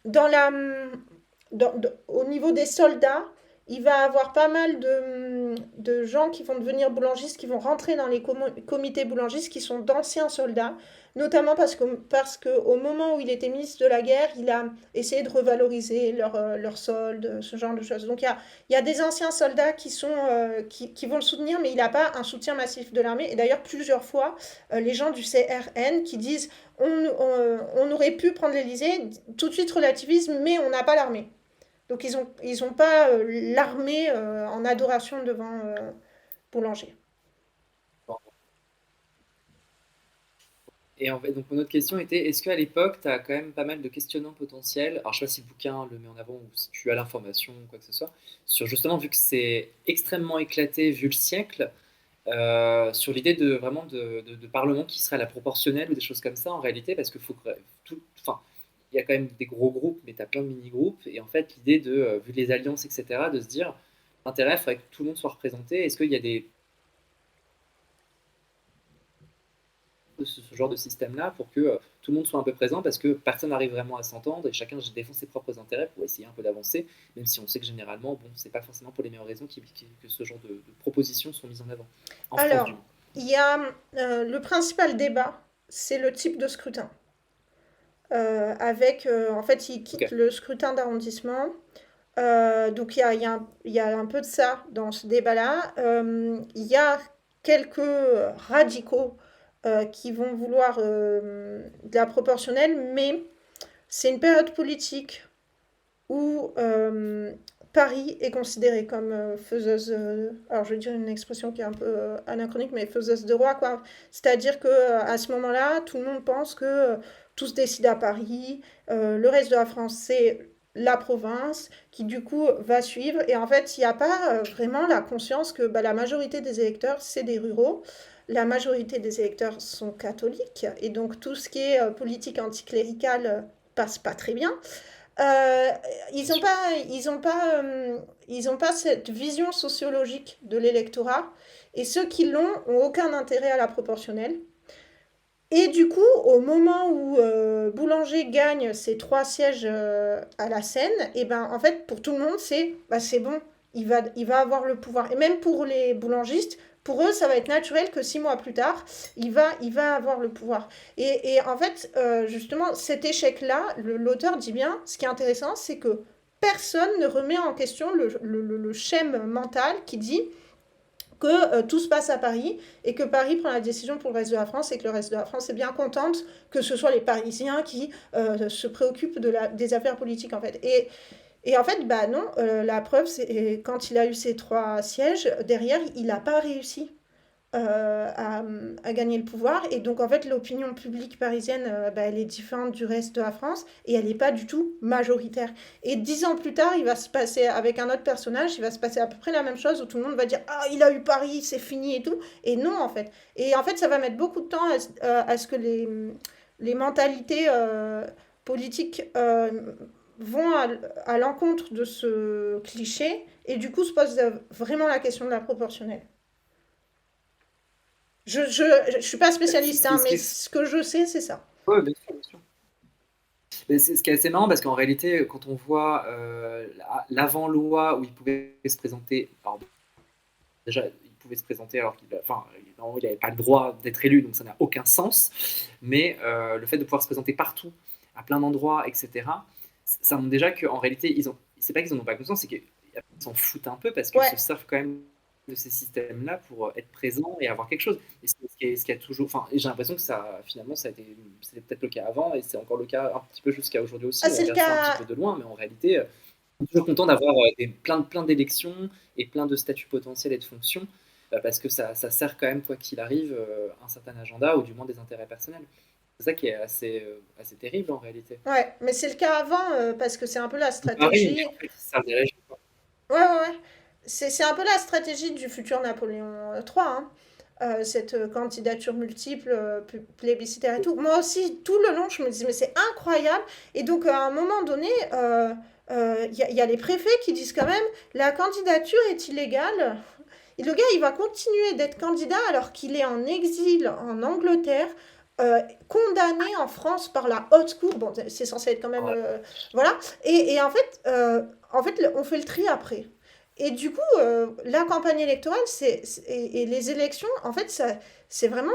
au niveau des soldats, il va avoir pas mal de gens qui vont devenir boulangistes, qui vont rentrer dans les comités boulangistes, qui sont d'anciens soldats, notamment parce que au moment où il était ministre de la guerre, il a essayé de revaloriser leur solde, ce genre de choses. Donc il y a des anciens soldats qui vont le soutenir, mais il n'a pas un soutien massif de l'armée. Et d'ailleurs, plusieurs fois, les gens du CRN qui disent on aurait pu prendre l'Elysée, tout de suite relativisme, mais on n'a pas l'armée. Donc ils ont pas l'armée en adoration devant Boulanger. Et en fait, donc mon autre question était, est-ce qu'à l'époque, tu as quand même pas mal de questionnements potentiels, alors je sais pas si le bouquin le met en avant ou si tu as l'information ou quoi que ce soit, sur justement, vu que c'est extrêmement éclaté vu le siècle, sur l'idée de vraiment de parlement qui serait à la proportionnelle ou des choses comme ça en réalité, parce que faut que enfin, il y a quand même des gros groupes, mais tu as plein de mini-groupes, et en fait, l'idée de, vu les alliances, etc., de se dire, l'intérêt, il faudrait que tout le monde soit représenté, est-ce qu'il y a ce genre de système-là pour que tout le monde soit un peu présent parce que personne n'arrive vraiment à s'entendre et chacun défend ses propres intérêts pour essayer un peu d'avancer, même si on sait que généralement, bon, c'est pas forcément pour les meilleures raisons que ce genre de propositions sont mises en avant, en France du Alors, moins. il y a le principal débat, c'est le type de scrutin. En fait, il Ok, quitte le scrutin d'arrondissement. Donc il y a un peu de ça dans ce débat-là. Il y a quelques radicaux qui vont vouloir de la proportionnelle, mais c'est une période politique où Paris est considérée comme faiseuse, alors je vais dire une expression qui est un peu anachronique, mais faiseuse de roi, quoi. C'est-à-dire que à ce moment-là, tout le monde pense que tout se décide à Paris, le reste de la France, c'est la province, qui du coup va suivre. Et en fait, il n'y a pas vraiment la conscience que bah, la majorité des électeurs, c'est des ruraux. La majorité des électeurs sont catholiques, et donc tout ce qui est politique anticléricale passe pas très bien. Euh, ils bien n'ont sûr. pas, ils ont pas, ils ont pas cette vision sociologique de l'électorat. Et ceux qui l'ont ont aucun intérêt à la proportionnelle. Et du coup, au moment où Boulanger gagne ses 3 sièges à la Seine, et ben en fait pour tout le monde c'est bon, il va avoir le pouvoir. Et même pour les boulangistes, pour eux ça va être naturel que 6 mois plus tard, il va avoir le pouvoir. Et en fait justement cet échec-là, l'auteur dit bien, ce qui est intéressant c'est que personne ne remet en question le schème mental qui dit que tout se passe à Paris et que Paris prend la décision pour le reste de la France et que le reste de la France est bien contente que ce soit les Parisiens qui se préoccupent des affaires politiques en fait. Et en fait, bah non, la preuve, c'est quand il a eu ses 3 sièges, derrière, il n'a pas réussi à gagner le pouvoir. Et donc, en fait, l'opinion publique parisienne, bah, elle est différente du reste de la France et elle n'est pas du tout majoritaire. Et 10 ans plus tard, il va se passer, avec un autre personnage, il va se passer à peu près la même chose où tout le monde va dire ah, il a eu Paris, c'est fini et tout. Et non, en fait. Et en fait, ça va mettre beaucoup de temps à ce que les mentalités politiques vont à l'encontre de ce cliché et du coup se pose vraiment la question de la proportionnelle. Je suis pas spécialiste, hein, Ce qui mais est... ce que je sais, c'est ça. Ouais, bien sûr, bien sûr. Mais c'est ce qui est assez marrant parce qu'en réalité, quand on voit l'avant-loi où il pouvait se présenter, alors déjà, il pouvait se présenter alors qu'il enfin, il n'avait pas le droit d'être élu, donc ça n'a aucun sens. Mais le fait de pouvoir se présenter partout, à plein d'endroits, etc., ça montre déjà qu'en réalité, c'est pas qu'ils n'en ont pas conscience, c'est qu'ils s'en foutent un peu parce qu'ils se Ouais. servent quand même de ces systèmes-là pour être présents et avoir quelque chose. Et ce qui a toujours, enfin, j'ai l'impression que ça, finalement, c'était peut-être le cas avant et c'est encore le cas un petit peu jusqu'à aujourd'hui Ah, aussi. On c'est le regarde ça un petit cas. peu de loin, mais en réalité, on est toujours content d'avoir plein d'élections et plein de statuts potentiels et de fonctions parce que ça sert quand même, quoi qu'il arrive, un certain agenda ou du moins des intérêts personnels. C'est ça qui est assez terrible en réalité. Ouais, mais c'est le cas avant parce que c'est un peu la Pareil, mais stratégie. en fait, ils se servent des régions. Ouais, ouais, ouais. C'est un peu la stratégie du futur Napoléon III, hein. Cette candidature multiple, plébiscitaire et tout. Moi aussi, tout le long, je me disais, mais c'est incroyable. Et donc, à un moment donné, il y a les préfets qui disent quand même, la candidature est illégale. Et le gars, il va continuer d'être candidat alors qu'il est en exil en Angleterre, condamné en France par la haute cour. Bon, c'est censé être quand même. Ouais. Voilà. Et en fait, on fait le tri après. Et du coup, la campagne électorale et les élections, en fait, c'est vraiment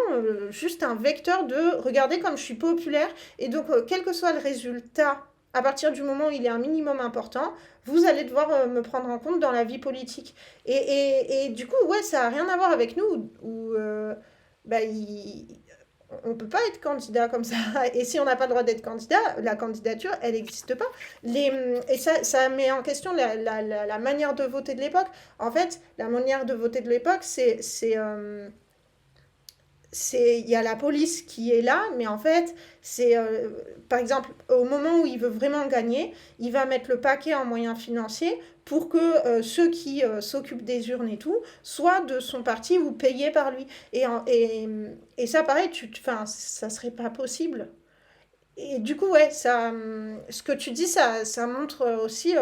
juste un vecteur de regarder comme je suis populaire. Et donc, quel que soit le résultat, à partir du moment où il est un minimum important, vous allez devoir me prendre en compte dans la vie politique. Et du coup, ouais, ça n'a rien à voir avec nous, où bah, on ne peut pas être candidat comme ça. Et si on n'a pas le droit d'être candidat, la candidature, elle n'existe pas. Et ça met en question la manière de voter de l'époque. En fait, la manière de voter de l'époque, il y a la police qui est là, mais en fait, par exemple, au moment où il veut vraiment gagner, il va mettre le paquet en moyens financiers pour que ceux qui s'occupent des urnes et tout soient de son parti ou payés par lui. Et ça, pareil, enfin, ça serait pas possible. Et du coup, ouais, ce que tu dis, ça montre aussi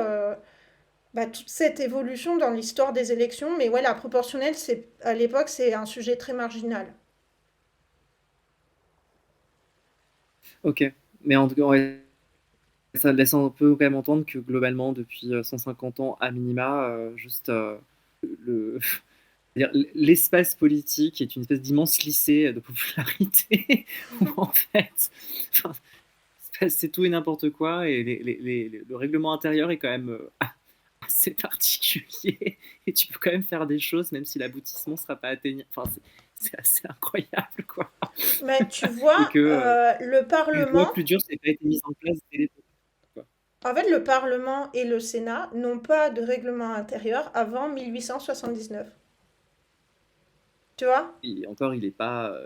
bah, toute cette évolution dans l'histoire des élections. Mais ouais, la proportionnelle, à l'époque, c'est un sujet très marginal. Ok, mais en tout cas, ouais, ça laisse un peu quand même entendre que globalement, depuis 150 ans à minima, juste le, dire, l'espace politique est une espèce d'immense lycée de popularité où en fait, enfin, c'est tout et n'importe quoi et le règlement intérieur est quand même assez particulier et tu peux quand même faire des choses même si l'aboutissement ne sera pas atteignable. Enfin, c'est assez incroyable quoi. Mais tu Et vois, que le plus les lois Parlement, plus dures, ça n'a pas été mis en place dès l'époque, quoi. en fait, le Parlement et le Sénat n'ont pas de règlement intérieur avant 1879. Tu vois? Et encore, il est pas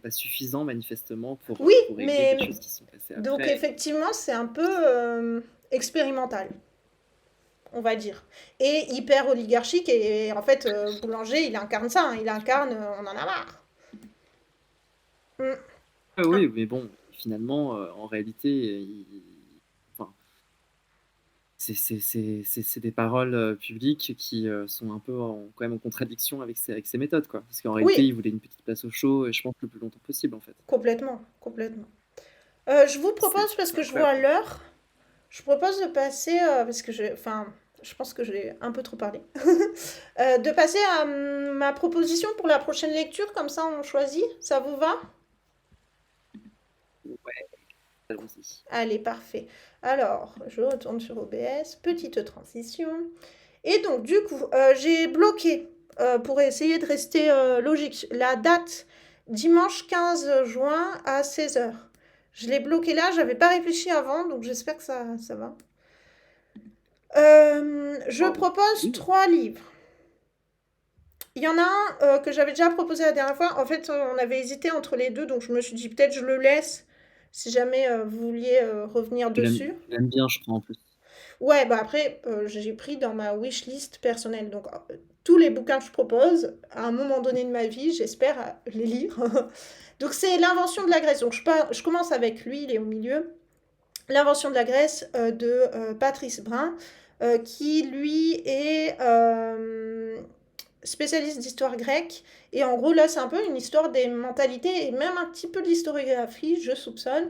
suffisant manifestement Oui, pour régler des mais choses qui sont passées donc après. effectivement, c'est un peu expérimental, on va dire. Et hyper oligarchique, et en fait, Boulanger, il incarne ça, hein, il incarne on en a marre. Mm. Ah Ah, oui, mais bon, finalement, en réalité, enfin, c'est des paroles publiques qui sont un peu quand même en contradiction avec ses méthodes, quoi. Parce qu'en réalité, Oui, il voulait une petite place au chaud, et je pense le plus longtemps possible, en fait. complètement, complètement. Je vous propose, parce C'est que je vois incroyable, quoi. l'heure, je propose de passer, parce que enfin, je pense que j'ai un peu trop parlé, de passer à ma proposition pour la prochaine lecture, comme ça on choisit, ça vous va? Ouais, allons-y. Allez, parfait. Alors, je retourne sur OBS, petite transition. Et donc, du coup, j'ai bloqué, pour essayer de rester logique, la date dimanche 15 juin à 16 h. Je l'ai bloqué là, j'avais pas réfléchi avant, donc j'espère que ça va. Je Waouh. propose Oui, 3 livres. Il y en a un que j'avais déjà proposé la dernière fois. En fait, on avait hésité entre les deux, donc je me suis dit peut-être je le laisse si jamais vous vouliez revenir dessus. tu l'aimes bien, je crois, en plus. Ouais, bah après, j'ai pris dans ma wishlist personnelle. Donc, tous les bouquins que je propose, à un moment donné de ma vie, j'espère les lire. Donc, c'est L'invention de la Grèce. Donc, je commence avec lui, il est au milieu. L'invention de la Grèce de Patrice Brun, qui lui est spécialiste d'histoire grecque. Et en gros, là, c'est un peu une histoire des mentalités et même un petit peu de l'historiographie, je soupçonne.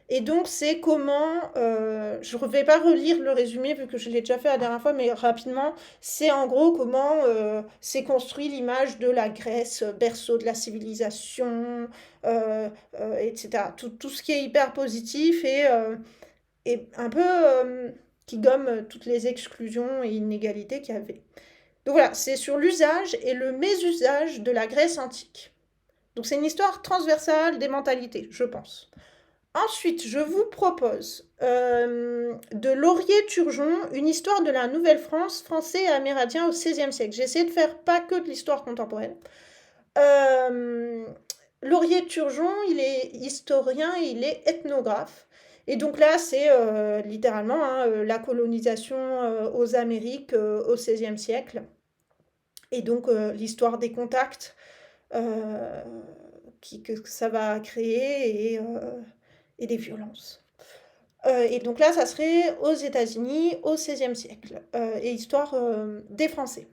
Et donc, c'est comment. Je ne vais pas relire le résumé vu que je l'ai déjà fait la dernière fois, mais rapidement, c'est en gros comment s'est construit l'image de la Grèce, berceau de la civilisation, etc. Tout ce qui est hyper positif et un peu qui gomme toutes les exclusions et inégalités qu'il y avait. Donc voilà, c'est sur l'usage et le mésusage de la Grèce antique. Donc c'est une histoire transversale des mentalités, je pense. Ensuite, je vous propose de Laurier-Turgeon, une histoire de la Nouvelle-France, français et amérindien au XVIe siècle. J'ai essayé de faire pas que de l'histoire contemporaine. Euh, Laurier-Turgeon, il est historien et il est ethnographe. Et donc là, c'est littéralement la colonisation aux Amériques au XVIe siècle. Et donc l'histoire des contacts euh, que ça va créer et des violences. Et donc là, ça serait aux États-Unis au XVIe siècle, et histoire des Français.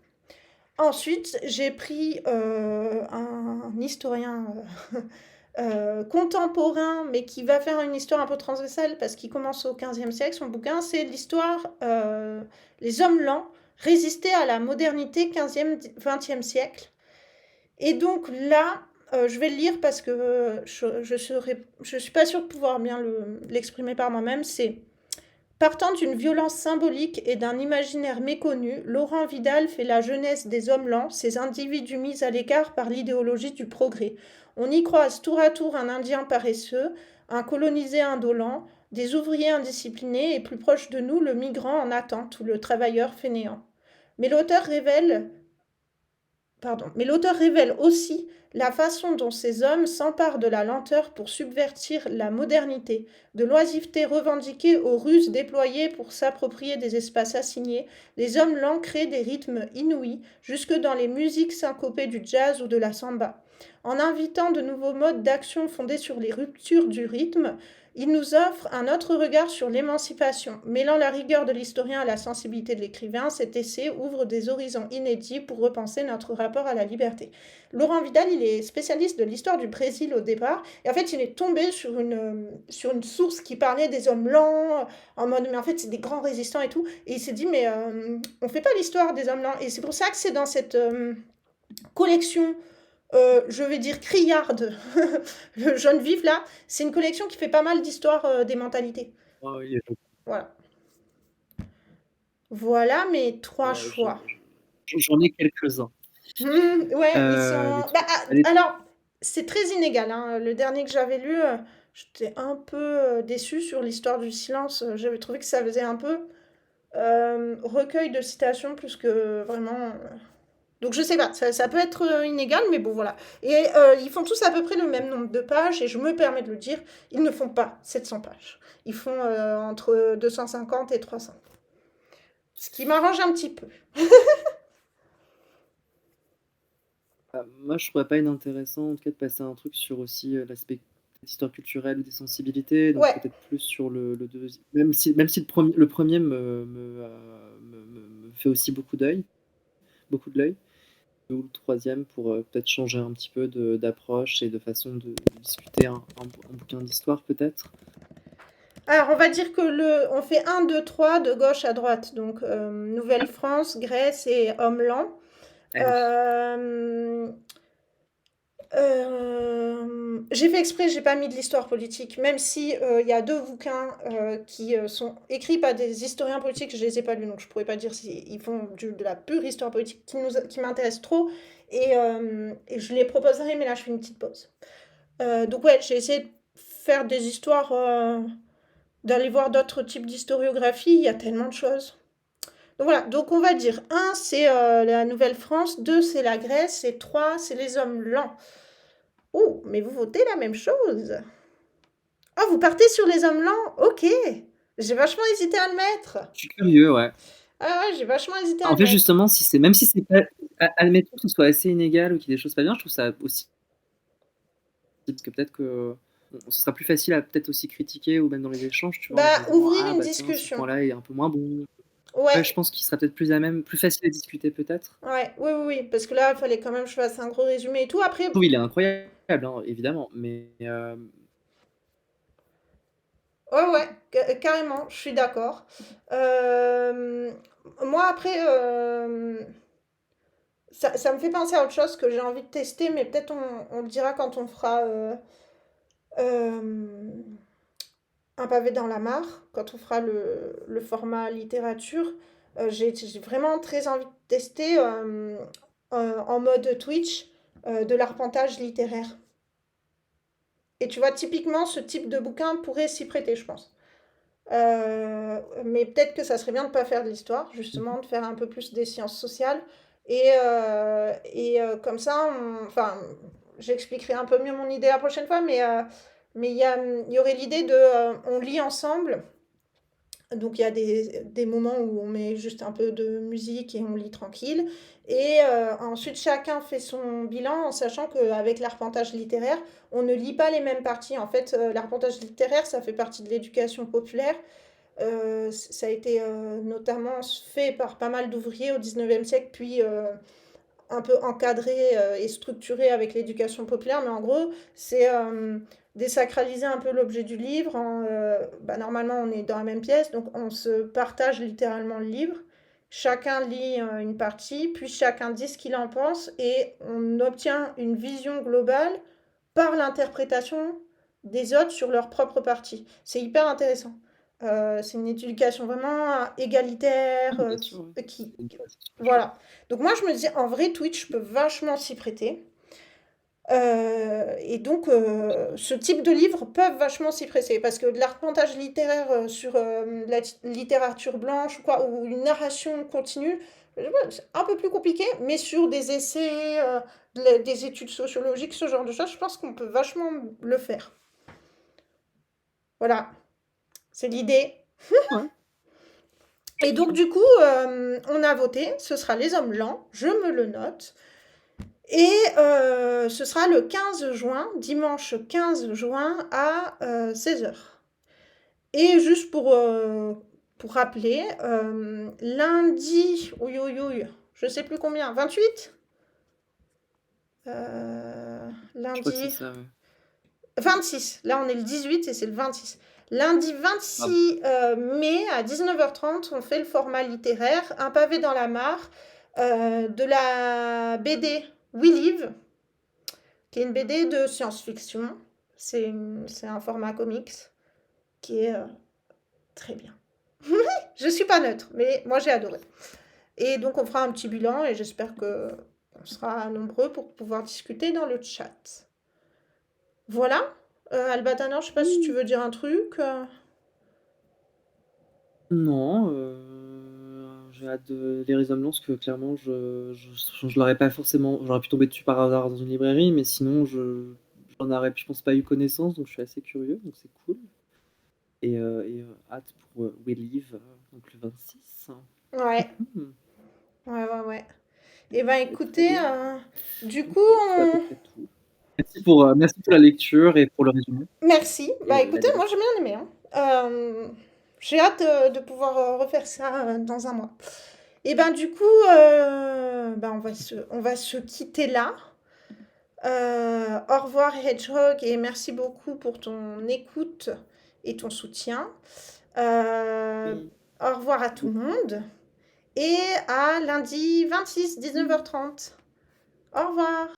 Ensuite, j'ai pris un historien contemporain, mais qui va faire une histoire un peu transversale parce qu'il commence au XVe siècle. Son bouquin, c'est l'histoire Les hommes lents résister à la modernité 15e, 20e siècle. Et donc là, je vais le lire parce que je suis pas sûre de pouvoir bien l'exprimer par moi-même. C'est Partant d'une violence symbolique et d'un imaginaire méconnu, Laurent Vidal fait la jeunesse des hommes lents, ces individus mis à l'écart par l'idéologie du progrès. On y croise tour à tour un Indien paresseux, un colonisé indolent, des ouvriers indisciplinés et plus proche de nous le migrant en attente ou le travailleur fainéant. Mais l'auteur révèle Mais l'auteur révèle aussi la façon dont ces hommes s'emparent de la lenteur pour subvertir la modernité, de l'oisiveté revendiquée aux ruses déployées pour s'approprier des espaces assignés. Les hommes lents créent des rythmes inouïs, jusque dans les musiques syncopées du jazz ou de la samba. En invitant de nouveaux modes d'action fondés sur les ruptures du rythme, il nous offre un autre regard sur l'émancipation. Mêlant la rigueur de l'historien à la sensibilité de l'écrivain, cet essai ouvre des horizons inédits pour repenser notre rapport à la liberté. Laurent Vidal, il est spécialiste de l'histoire du Brésil au départ, et en fait, il est tombé sur une source qui parlait des hommes lents, en mode, mais en fait, c'est des grands résistants et tout, et il s'est dit, mais on fait pas l'histoire des hommes lents, et c'est pour ça que c'est dans cette collection je vais dire criarde, le jaune vif là, c'est une collection qui fait pas mal d'histoires des mentalités. Ah oui, Voilà. Voilà mes trois euh, je- choix. j'en ai quelques-uns. Ouais, ils Les sont. trois. Alors, c'est très inégal, hein. Le dernier que j'avais lu, j'étais un peu déçue sur l'histoire du silence. J'avais trouvé que ça faisait un peu recueil de citations plus que vraiment. Donc je sais pas, ça peut être inégal, mais bon voilà. Et ils font tous à peu près le même nombre de pages, et je me permets de le dire, ils ne font pas 700 pages. Ils font entre 250 et 300. Ce qui m'arrange un petit peu. Moi, je trouvais pas inintéressant, en tout cas, de passer un truc sur aussi l'aspect histoires culturelles ou des sensibilités, donc Ouais. peut-être plus sur le deuxi même si le premier me fait aussi beaucoup de l'œil, ou le troisième pour, peut-être changer un petit peu d'approche et de façon de discuter un bouquin d'histoire peut-être? Alors, on va dire que on fait un, 2, 3 de gauche à droite. Donc, Nouvelle-France, Grèce et Homeland. Ah oui. Euh, j'ai fait exprès, j'ai pas mis de l'histoire politique, même si il y a deux bouquins qui sont écrits par des historiens politiques, je les ai pas lus, donc je pourrais pas dire s'ils font de la pure histoire politique qui m'intéresse trop, et je les proposerai, mais là je fais une petite pause. Donc ouais, j'ai essayé de faire des histoires, d'aller voir d'autres types d'historiographie, il y a tellement de choses. Donc voilà, donc on va dire un c'est la Nouvelle-France, 2 c'est la Grèce, et 3 c'est les hommes lents. Oh, mais vous votez la même chose. Ah, vous partez sur les hommes lents. Ok. J'ai vachement hésité à le mettre. Je suis curieux, ouais. Ah ouais, j'ai vachement hésité à En le fait, mettre. justement, si c'est même si c'est pas admettons que ce soit assez inégal ou qu'il y ait des choses pas bien, je trouve ça aussi parce que peut-être que ce sera plus facile à peut-être aussi critiquer ou même dans les échanges, tu vois, en se Bah, disant: ouvrir «Ah une bah tiens, ce discussion. point-là est un peu moins bon». Ouais, je Ouais, pense qu'il sera peut-être plus à même plus facile à discuter peut-être. ouais, oui, oui, oui, parce que là, il fallait quand même que je fasse un gros résumé et tout. Après, Je trouve il est incroyable, hein, évidemment, mais ouais, ouais, carrément, je suis d'accord. Euh, Moi, après, ça me fait penser à autre chose que j'ai envie de tester, mais peut-être on le dira quand on fera euh, un pavé dans la mare, quand on fera le format littérature. J'ai vraiment très envie de tester en mode Twitch de l'arpentage littéraire. Et tu vois, typiquement, ce type de bouquin pourrait s'y prêter, je pense. Mais peut-être que ça serait bien de ne pas faire de l'histoire, justement, de faire un peu plus des sciences sociales. Comme ça, enfin, j'expliquerai un peu mieux mon idée la prochaine fois, mais il y aurait l'idée de, on lit ensemble. Donc il y a des moments où on met juste un peu de musique et on lit tranquille. Et ensuite, chacun fait son bilan en sachant qu'avec l'arpentage littéraire, on ne lit pas les mêmes parties. En fait, l'arpentage littéraire, ça fait partie de l'éducation populaire. Ça a été notamment fait par pas mal d'ouvriers au 19e siècle, puis un peu encadré et structuré avec l'éducation populaire, mais en gros, c'est désacraliser un peu l'objet du livre. Bah, normalement, on est dans la même pièce, donc on se partage littéralement le livre. Chacun lit une partie, puis chacun dit ce qu'il en pense, et on obtient une vision globale par l'interprétation des autres sur leur propre partie. C'est hyper intéressant. C'est une éducation vraiment égalitaire, bien sûr, ouais. C'est super chouette. voilà. Donc moi, je me disais, en vrai, Twitch peut vachement s'y prêter. Et donc, ce type de livres peuvent vachement s'y prêter. Parce que de l'arpentage littéraire sur la littérature blanche ou quoi, ou une narration continue, c'est un peu plus compliqué. Mais sur des essais, des études sociologiques, ce genre de choses, je pense qu'on peut vachement le faire. Voilà, c'est l'idée. Ouais. Et donc, du coup, on a voté. Ce sera les hommes lents. Je me le note. Et ce sera le 15 juin, dimanche 15 juin à 16 h. Et juste pour rappeler, lundi, ouïe, ouïe, ouïe, je sais plus combien, 28. Je crois que c'est Lundi ça, ouais. 26, là on est le 18 et c'est le 26. Lundi Pardon. 26 mai à 19 h 30, on fait le format littéraire, un pavé dans la mare, de la BD We Live, qui est une BD de science-fiction. C'est un format comics qui est très bien. Je suis pas neutre, mais moi j'ai adoré. Et donc on fera un petit bilan et j'espère que on sera nombreux pour pouvoir discuter dans le chat. Voilà. Albatana, je sais pas si tu Mmh. veux dire un truc. Non, j'ai hâte de lire Les Hommes Blancs parce que clairement je l'aurais pas forcément j'aurais pu tomber dessus par hasard dans une librairie, mais sinon j'en aurais, je pense, pas eu connaissance, donc je suis assez curieux, donc c'est cool hâte pour, We Live, donc le 26. Ouais, Mmh. ouais, ouais, ouais. Eh ben Très écoutez, bien. du coup, Écoute, c'est à peu on, près tout. Merci pour la lecture et pour le résumé Merci. et Bah, la écoutez, moi débrief. j'ai bien aimé, hein. J'ai hâte, de pouvoir, refaire ça, dans un mois. Et ben, du coup, bah, on va se quitter là. Au revoir Hedgehog et merci beaucoup pour ton écoute et ton soutien. Oui. Au revoir à tout le monde et à lundi 26 19h30. Au revoir.